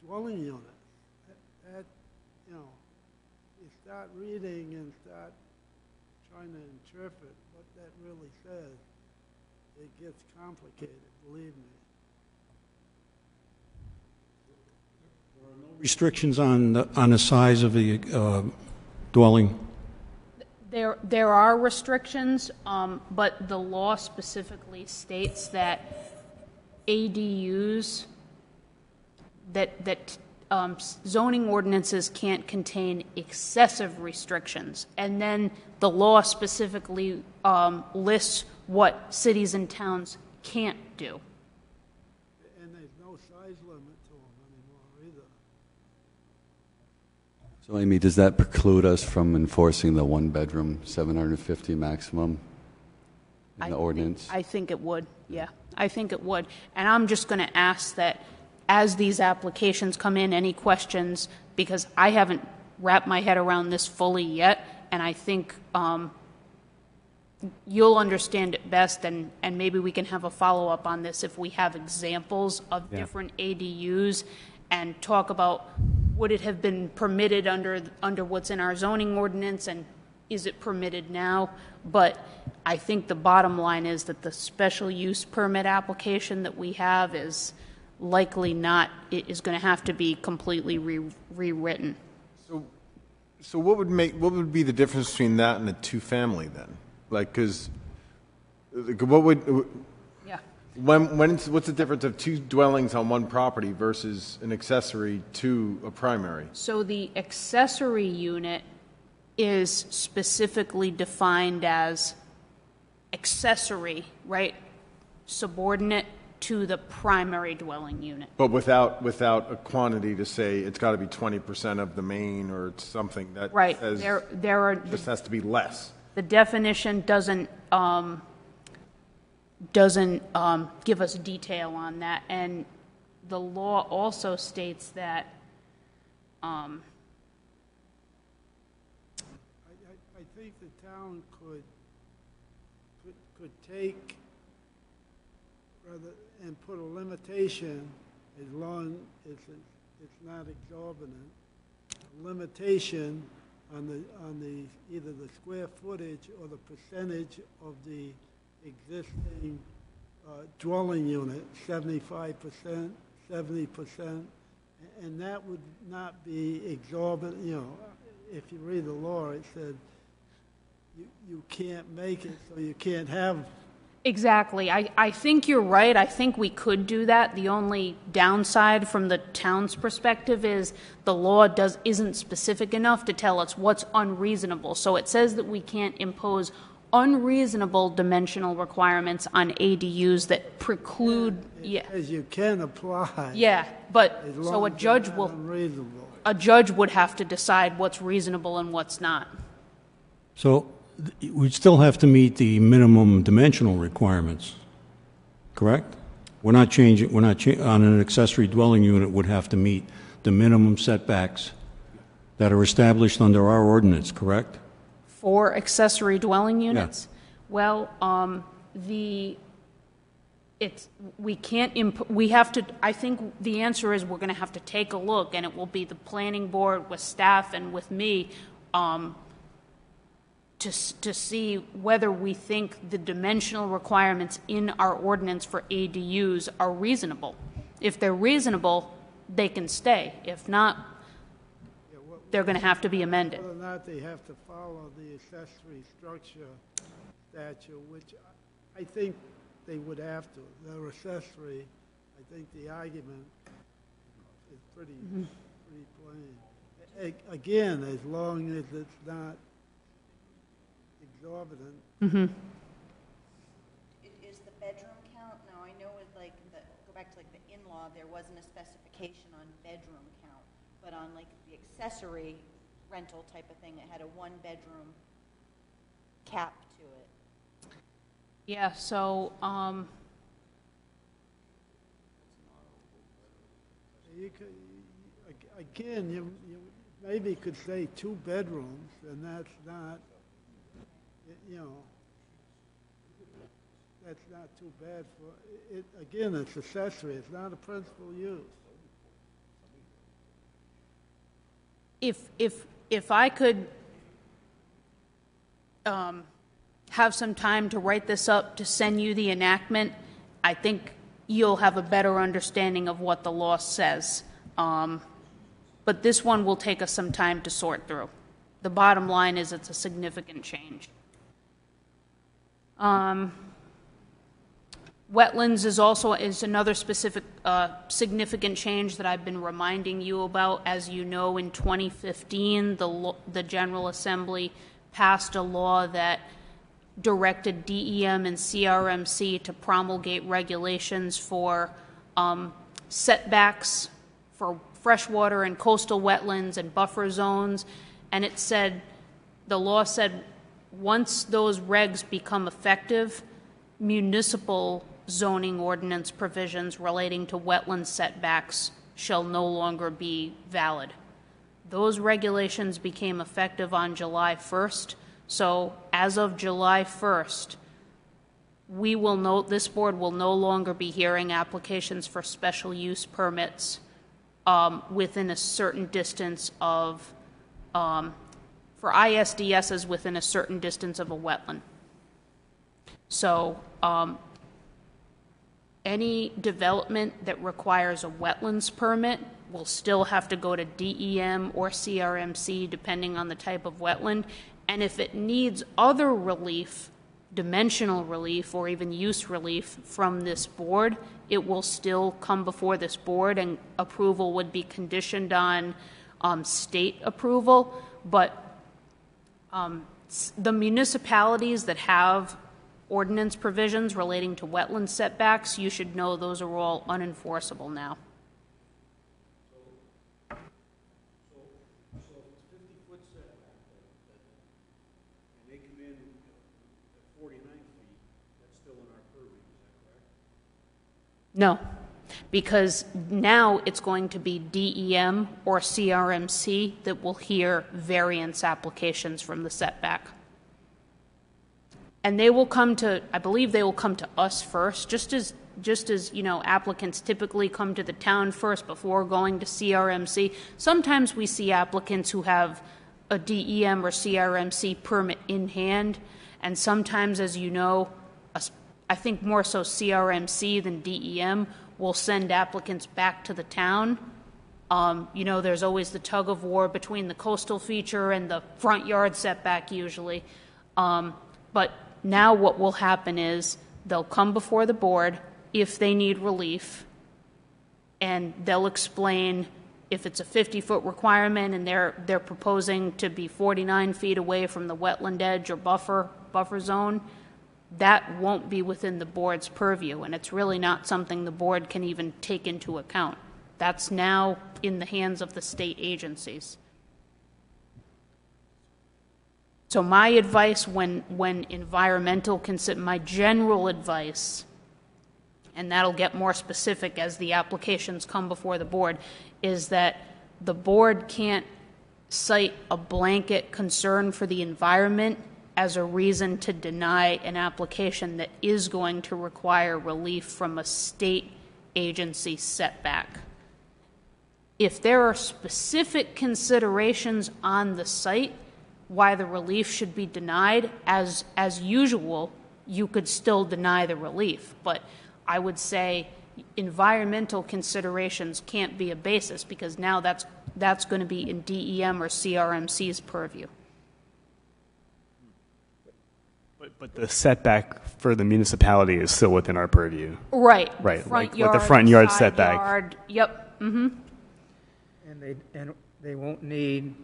dwelling units? That, you know, you start reading and start trying to interpret what that really says, it gets complicated, believe me. Restrictions on the size of the dwelling? There are restrictions, but the law specifically states that ADUs, that zoning ordinances can't contain excessive restrictions. And then the law specifically lists what cities and towns can't do. And there's no size limit to them anymore either. So, Amy, does that preclude us from enforcing the one-bedroom 750 maximum in the ordinance? I think it would, yeah. I think it would. And I'm just going to ask that as these applications come in, any questions, because I haven't wrapped my head around this fully yet, and I think you'll understand it best, and maybe we can have a follow-up on this if we have examples of different ADUs and talk about would it have been permitted under what's in our zoning ordinance, and is it permitted now? But I think the bottom line is that the special use permit application that we have is likely not, it is going to have to be completely rewritten. So what would be the difference between that and a two-family then? Like, because what would... Yeah. What's the difference of two dwellings on one property versus an accessory to a primary? So the accessory unit is specifically defined as accessory, right? Subordinate to the primary dwelling unit. But without a quantity to say it's got to be 20% of the main or something that Right. says There are just has to be less. the definition doesn't give us detail on that, and the law also states that I think the town could take rather and put a limitation, as long as it's not exorbitant, a limitation on the either the square footage or the percentage of the existing dwelling unit, 75%, 70%, and that would not be exorbitant. You know, if you read the law, it said you can't make it, so you can't have. Exactly. I think you're right. I think we could do that. The only downside from the town's perspective is the law isn't specific enough to tell us what's unreasonable. So it says that we can't impose unreasonable dimensional requirements on ADUs that preclude. As you can apply. Yeah, but as so long a as judge they're not will. unreasonable. A judge would have to decide what's reasonable and what's not. So we'd still have to meet the minimum dimensional requirements, correct? We're not changing, on an accessory dwelling unit would have to meet the minimum setbacks that are established under our ordinance, correct? For accessory dwelling units? Yeah. Well, we have to, I think the answer is we're going to have to take a look, and it will be the planning board with staff and with me to see whether we think the dimensional requirements in our ordinance for ADUs are reasonable. If they're reasonable, they can stay. If not, they're going to have to be amended. Whether or not they have to follow the accessory structure statute, which I think they would have to. They're accessory. I think the argument is pretty plain. Again, as long as it's not exorbitant. Mm-hmm. Is the bedroom count, now I know with like, go back to like the in-law, there wasn't a specification on bedroom count, but on like the accessory rental type of thing, it had a one-bedroom cap to it. Yeah, so, You could, again, you maybe could say 2 bedrooms, and that's not, you know, that's not too bad for it. Again, it's accessory. It's not a principal use. if I could have some time to write this up, to send you the enactment, I think you'll have a better understanding of what the law says. But this one will take us some time to sort through. The bottom line is it's a significant change. Wetlands is another specific significant change that I've been reminding you about. As you know, in 2015, the General Assembly passed a law that directed DEM and CRMC to promulgate regulations for setbacks for freshwater and coastal wetlands and buffer zones. And it said, the law said, once those regs become effective, municipal zoning ordinance provisions relating to wetland setbacks shall no longer be valid. Those regulations became effective on July 1st. So as of July 1st, this board will no longer be hearing applications for special use permits within a certain distance of, for ISDSs within a certain distance of a wetland. So any development that requires a wetlands permit will still have to go to DEM or CRMC depending on the type of wetland. And if it needs other relief, dimensional relief or even use relief from this board, it will still come before this board, and approval would be conditioned on state approval. But the municipalities that have ordinance provisions relating to wetland setbacks, you should know those are all unenforceable now. So if it's 50-foot setback, and they come in at 49 feet, that's still in our purview, is that correct? No, because now it's going to be DEM or CRMC that will hear variance applications from the setback. And they will come to, I believe they will come to us first, just as you know, applicants typically come to the town first before going to CRMC. Sometimes we see applicants who have a DEM or CRMC permit in hand, and sometimes, as you know, I think more so CRMC than DEM will send applicants back to the town. You know, there's always the tug of war between the coastal feature and the front yard setback usually. But now what will happen is they'll come before the board if they need relief, and they'll explain if it's a 50-foot requirement and they're proposing to be 49 feet away from the wetland edge or buffer zone. That won't be within the board's purview, and it's really not something the board can even take into account. That's now in the hands of the state agencies. So my advice when environmental my general advice, and that'll get more specific as the applications come before the board, is that the board can't cite a blanket concern for the environment as a reason to deny an application that is going to require relief from a state agency setback. If there are specific considerations on the site why the relief should be denied, as usual, you could still deny the relief. But I would say environmental considerations can't be a basis, because now that's going to be in DEM or CRMC's purview. But the setback for the municipality is still within our purview. Right. Right, The like front with yard, the front yard side setback. yard, yep. Mm-hmm. And they won't need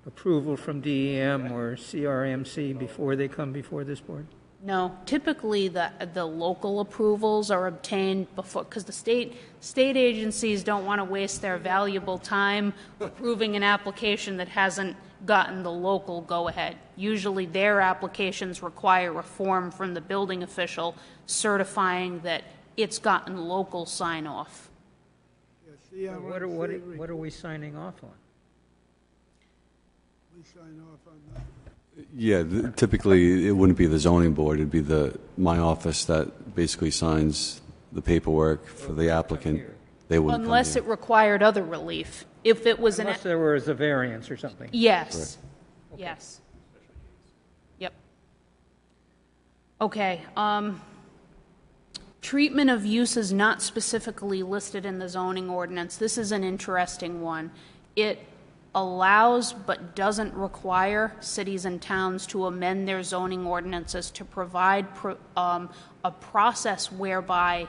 approval from DEM or CRMC before they come before this board? No, typically the local approvals are obtained before, because the state agencies don't want to waste their valuable time approving an application that hasn't gotten the local go-ahead. Usually their applications require a form from the building official certifying that it's gotten local sign-off. What are we signing off on? We sign off on that. Yeah, typically it wouldn't be the zoning board, it'd be my office that basically signs the paperwork for the applicant. They wouldn't come Unless here. it required other relief. If it was Unless there was a variance or something. Yes. Yes. Yep. Okay. Treatment of uses not specifically listed in the zoning ordinance. This is an interesting one. It allows but doesn't require cities and towns to amend their zoning ordinances to provide a process whereby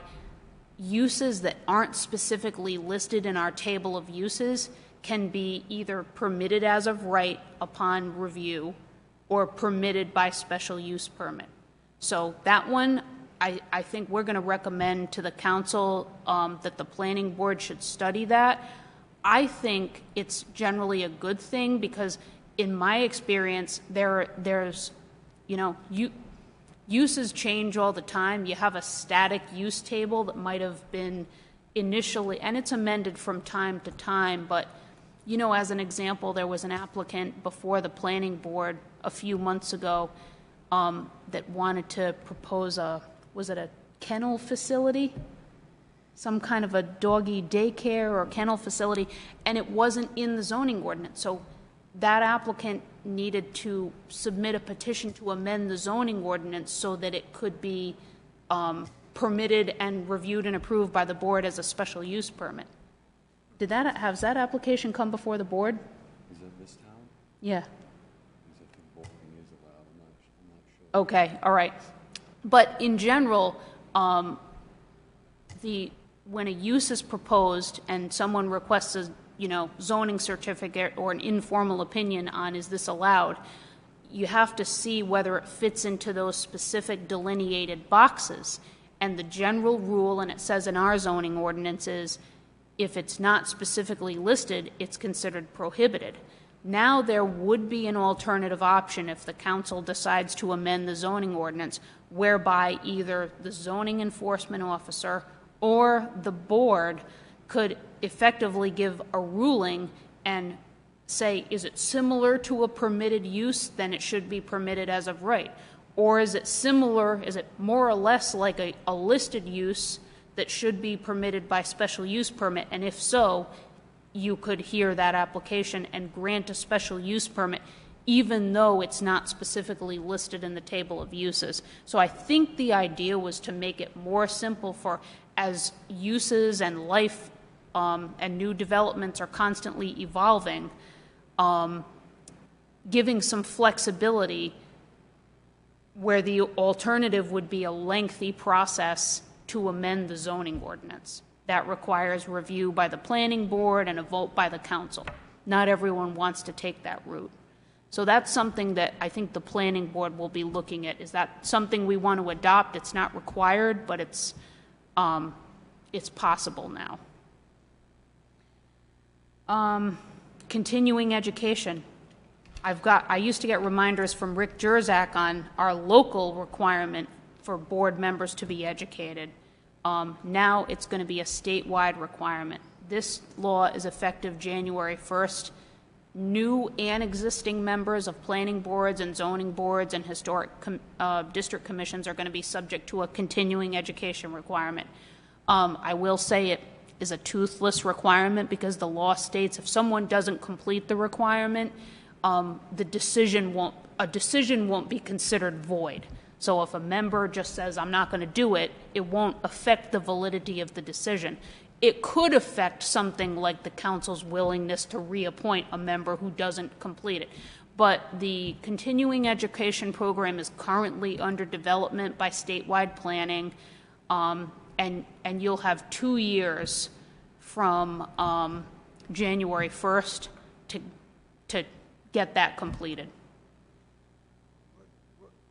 uses that aren't specifically listed in our table of uses can be either permitted as of right upon review or permitted by special use permit. So that one, I think we're going to recommend to the council that the planning board should study that. I think it's generally a good thing because in my experience, there's, uses change all the time. You have a static use table that might have been initially, and it's amended from time to time, but, as an example, there was an applicant before the planning board a few months ago that wanted to propose was it a kennel facility? Some kind of a doggy daycare or kennel facility, and it wasn't in the zoning ordinance. So that applicant needed to submit a petition to amend the zoning ordinance so that it could be permitted and reviewed and approved by the board as a special use permit. Has that application come before the board? Is it this town? Yeah. I think bulking is allowed, I'm not sure. Okay, all right. But in general, when a use is proposed and someone requests a zoning certificate or an informal opinion on is this allowed, you have to see whether it fits into those specific delineated boxes. And the general rule, and it says in our zoning ordinance, is if it's not specifically listed, it's considered prohibited. Now there would be an alternative option if the council decides to amend the zoning ordinance, whereby either the zoning enforcement officer or the board could effectively give a ruling and say, is it similar to a permitted use, then it should be permitted as of right. Or is it similar, is it more or less like a listed use that should be permitted by special use permit? And if so, you could hear that application and grant a special use permit, even though it's not specifically listed in the table of uses. So I think the idea was to make it more simple for, as uses and life and new developments are constantly evolving, giving some flexibility where the alternative would be a lengthy process to amend the zoning ordinance. That requires review by the planning board and a vote by the council. Not everyone wants to take that route. So that's something that I think the planning board will be looking at. Is that something we want to adopt? It's not required, but it's possible now. Continuing education. I used to get reminders from Rick Jerzak on our local requirement for board members to be educated. Now it's going to be a statewide requirement. This law is effective January 1st. New and existing members of planning boards and zoning boards and historic district commissions are going to be subject to a continuing education requirement. I will say it is a toothless requirement because the law states if someone doesn't complete the requirement, a decision won't be considered void. So if a member just says, I'm not going to do it, it won't affect the validity of the decision. It could affect something like the council's willingness to reappoint a member who doesn't complete it. But the continuing education program is currently under development by statewide planning, and you'll have 2 years from January 1st to get that completed.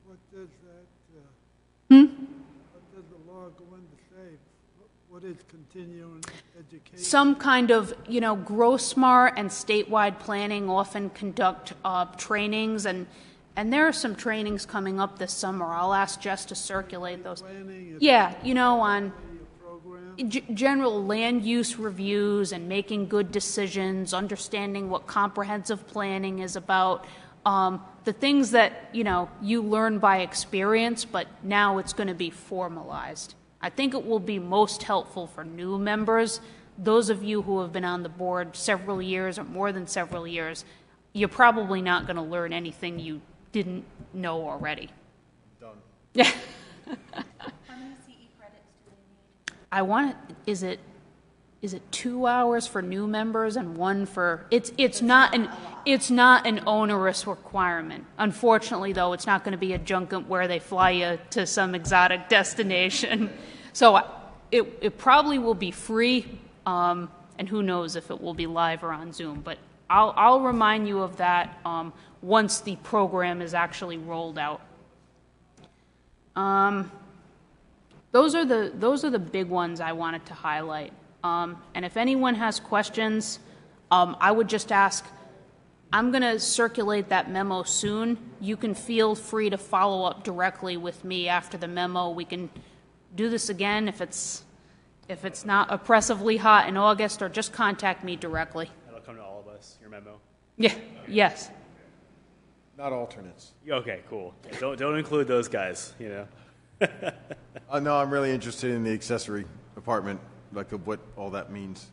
What does that, what does the law go in to say? What is continuing education? Some kind of, GROSMAR and statewide planning often conduct trainings, and there are some trainings coming up this summer. I'll ask Jess to circulate those. Yeah, on general land use reviews and making good decisions, understanding what comprehensive planning is about, the things that, you learn by experience, but now it's going to be formalized. I think it will be most helpful for new members. Those of you who have been on the board several years or more than several years, you're probably not going to learn anything you didn't know already. Done. Yeah. How many CE credits do they need? Is it 2 hours for new members and 1 for, it's not an onerous requirement. Unfortunately, though, it's not going to be a junket where they fly you to some exotic destination. So it probably will be free, and who knows if it will be live or on Zoom. But I'll remind you of that once the program is actually rolled out. Those are the big ones I wanted to highlight. And if anyone has questions, I would just ask, I'm going to circulate that memo soon. You can feel free to follow up directly with me after the memo. We can do this again if it's not oppressively hot in August, or just contact me directly. That'll come to all of us, your memo. Yeah, yes. Not alternates. Okay, cool. Don't include those guys, No, I'm really interested in the accessory apartment, like what all that means.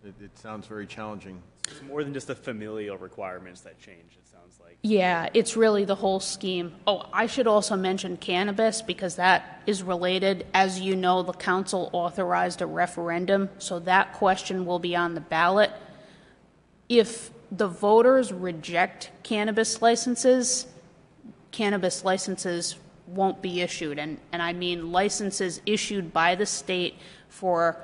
It sounds very challenging. It's more than just the familial requirements that change, it sounds like. Yeah, it's really the whole scheme. Oh, I should also mention cannabis, because that is related. As you know, the council authorized a referendum, so that question will be on the ballot. If the voters reject cannabis licenses won't be issued. And I mean licenses issued by the state for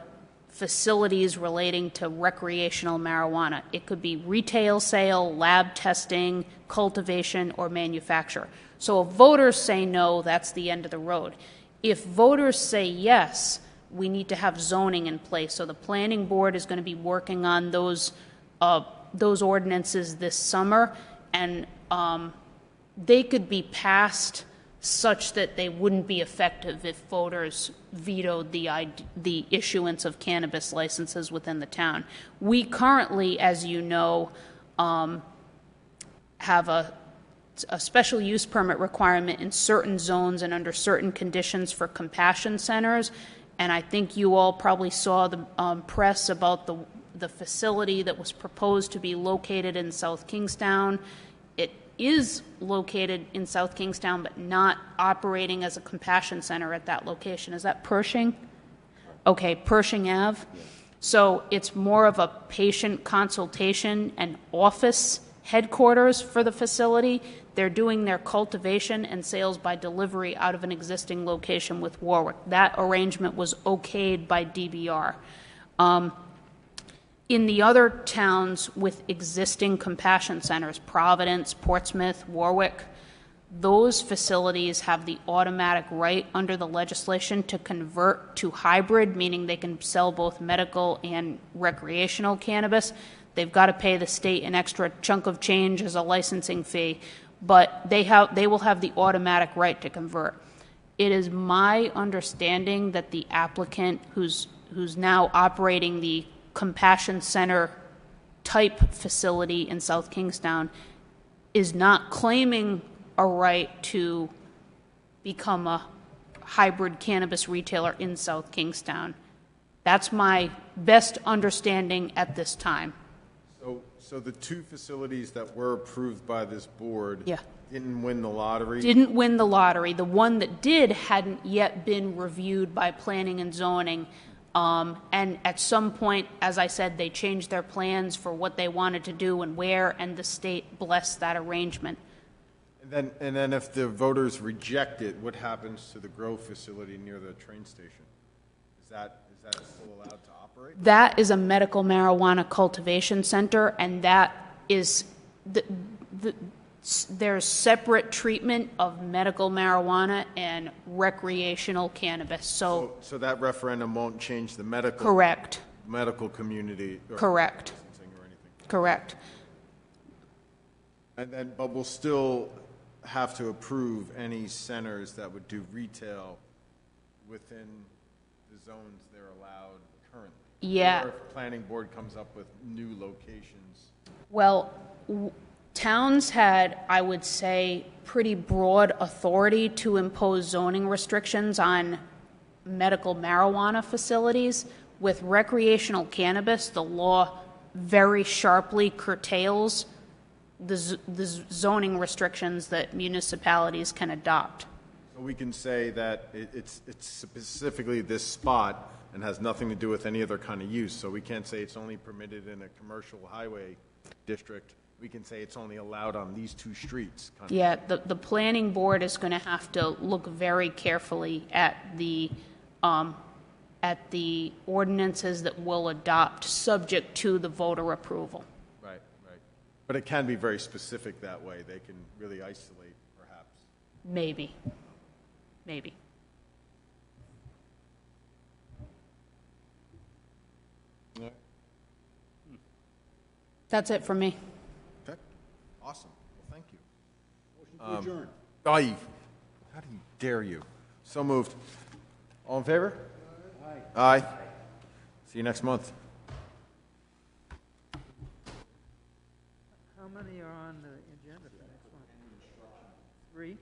facilities relating to recreational marijuana. It could be retail sale, lab testing, cultivation, or manufacture. So if voters say no, that's the end of the road. If voters say yes, we need to have zoning in place. So the planning board is going to be working on those ordinances this summer, and they could be passed such that they wouldn't be effective if voters vetoed the issuance of cannabis licenses within the town. We currently, as you know, have a special use permit requirement in certain zones and under certain conditions for compassion centers, and I think you all probably saw the press about the facility that was proposed to be located in South Kingstown. It is located in South Kingstown, but not operating as a compassion center at that location. Is that Pershing? Okay, Pershing Ave. So it's more of a patient consultation and office headquarters for the facility. They're doing their cultivation and sales by delivery out of an existing location with Warwick. That arrangement was okayed by DBR. In the other towns with existing compassion centers, Providence, Portsmouth, Warwick, those facilities have the automatic right under the legislation to convert to hybrid, meaning they can sell both medical and recreational cannabis. They've got to pay the state an extra chunk of change as a licensing fee, but they will have the automatic right to convert. It is my understanding that the applicant who's now operating the compassion center type facility in South Kingstown is not claiming a right to become a hybrid cannabis retailer in South Kingstown. That's my best understanding at this time. So the two facilities that were approved by this board Yeah. didn't win the lottery? Didn't win the lottery. The one that did hadn't yet been reviewed by planning and zoning. And at some point, as I said, they changed their plans for what they wanted to do and where, and the state blessed that arrangement. And then if the voters reject it, what happens to the Grove facility near the train station? Is that still allowed to operate? That is a medical marijuana cultivation center, and that is, there's separate treatment of medical marijuana and recreational cannabis, so. So that referendum won't change the medical. Correct. Medical community. Or Correct. licensing or anything. Correct. But we'll still have to approve any centers that would do retail within the zones they're allowed currently. Yeah. Or if planning board comes up with new locations. Well, towns had, I would say, pretty broad authority to impose zoning restrictions on medical marijuana facilities. With recreational cannabis, the law very sharply curtails the zoning restrictions that municipalities can adopt. So we can say that it's specifically this spot and has nothing to do with any other kind of use. So we can't say it's only permitted in a commercial highway district. We can say it's only allowed on these two streets. Yeah, the planning board is going to have to look very carefully at the ordinances that we'll adopt, subject to the voter approval. Right. But it can be very specific that way. They can really isolate, perhaps. Maybe. All right. That's it for me. Okay. Awesome. Well, thank you. Motion to adjourn. Aye. How do you dare you? So moved. All in favor? Aye. See you next month. How many are on the agenda for next month? 3?